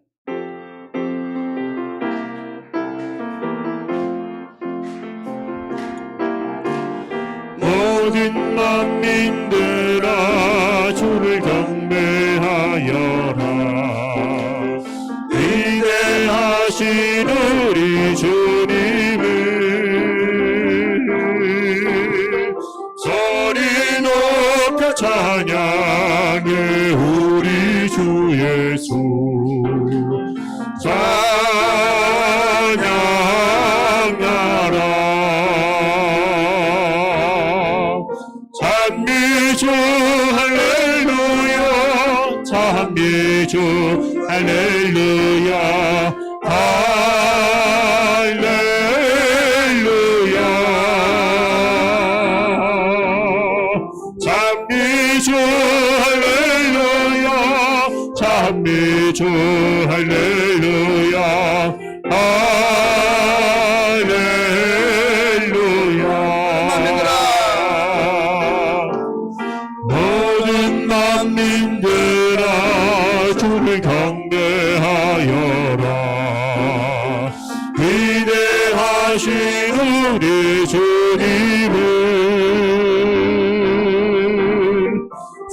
모든 만민들아 주를 경배하여라. 위대하신 우리 주님을 소리 높여 찬양해. 우리 주 예수 찬양하라. 찬미주 할렐루야. 찬미주 할렐루야. 할렐루야. 찬미주 할렐루야. 찬미주 할렐루야. 모든 만민들아 주를 경배하여라. 위대하신 우리 주님을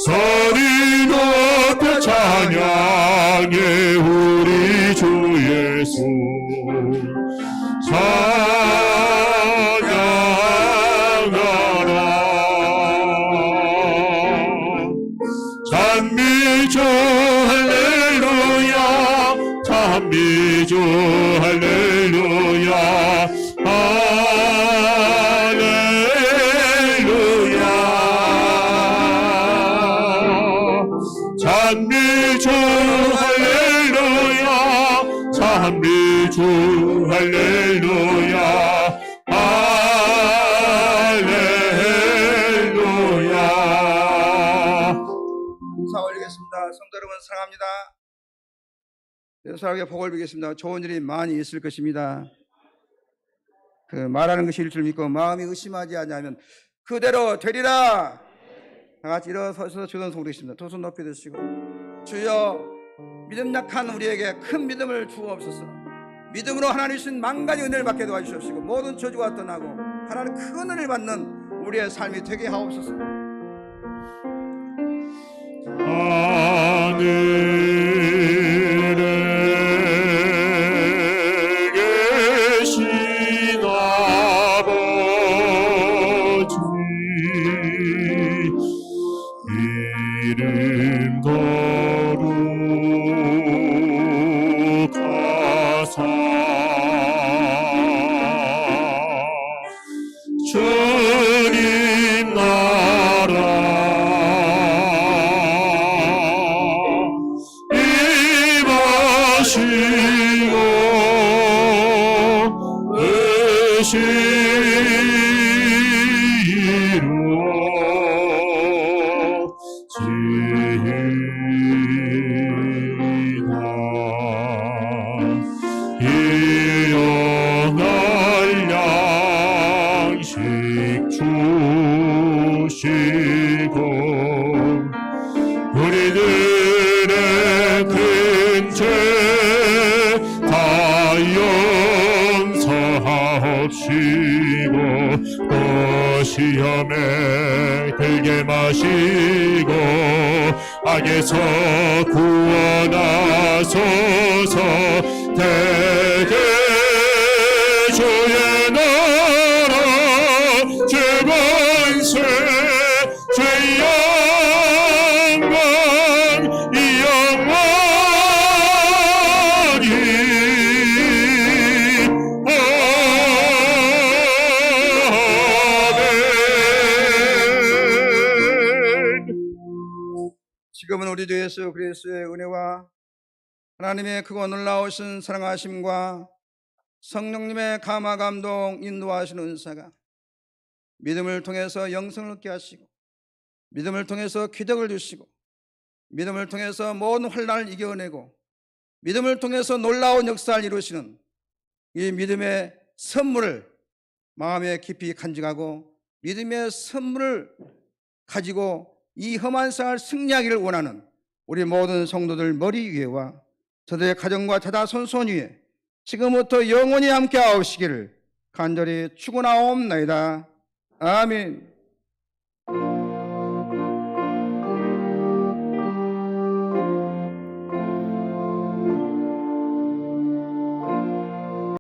소리 높여 찬양해. 우리 주 예수 찬미주 할렐루야. 찬미주 할렐루야. 할렐루야. 찬미주 할렐루야. 찬미주 할렐루야. 인사 올리겠습니다. 성도 여러분 사랑합니다. 여러분에게 복을 비겠습니다. 좋은 일이 많이 있을 것입니다. 그 말하는 것이 일 줄 믿고 마음이 의심하지 않으면 그대로 되리라. 다 같이 일어서서 주던 성도 있습니다. 두 손 높이 드시고 주여 믿음 약한 우리에게 큰 믿음을 주옵소서. 믿음으로 하나님 주신 만가지 은혜를 받게 도와주시옵시고 모든 저주가 떠나고 하나님 큰 은혜를 받는 우리의 삶이 되게 하옵소서. 하늘에 계신 아버지 이름 거룩하사 주님 나라 임하시고 이루어지이다. 일용할 양식 주시고 우리들의 큰 죄 다 용서하옵시고 또 시험에 들게 마시고 악에서 구원하소서. 대개 주의 나라 제 번세 죄 우리 주 예수 그리스도의 은혜와 하나님의 크고 놀라우신 사랑하심과 성령님의 감화 감동 인도하시는 은사가 믿음을 통해서 영생을 얻게 하시고 믿음을 통해서 기적을 주시고 믿음을 통해서 모든 환난을 이겨내고 믿음을 통해서 놀라운 역사를 이루시는 이 믿음의 선물을 마음에 깊이 간직하고 믿음의 선물을 가지고 이 험한 세상을 승리하기를 원하는 우리 모든 성도들 머리 위에와 저들의 가정과 자손 손 위에 지금부터 영원히 함께 하시기를 간절히 축원하옵나이다. 아멘.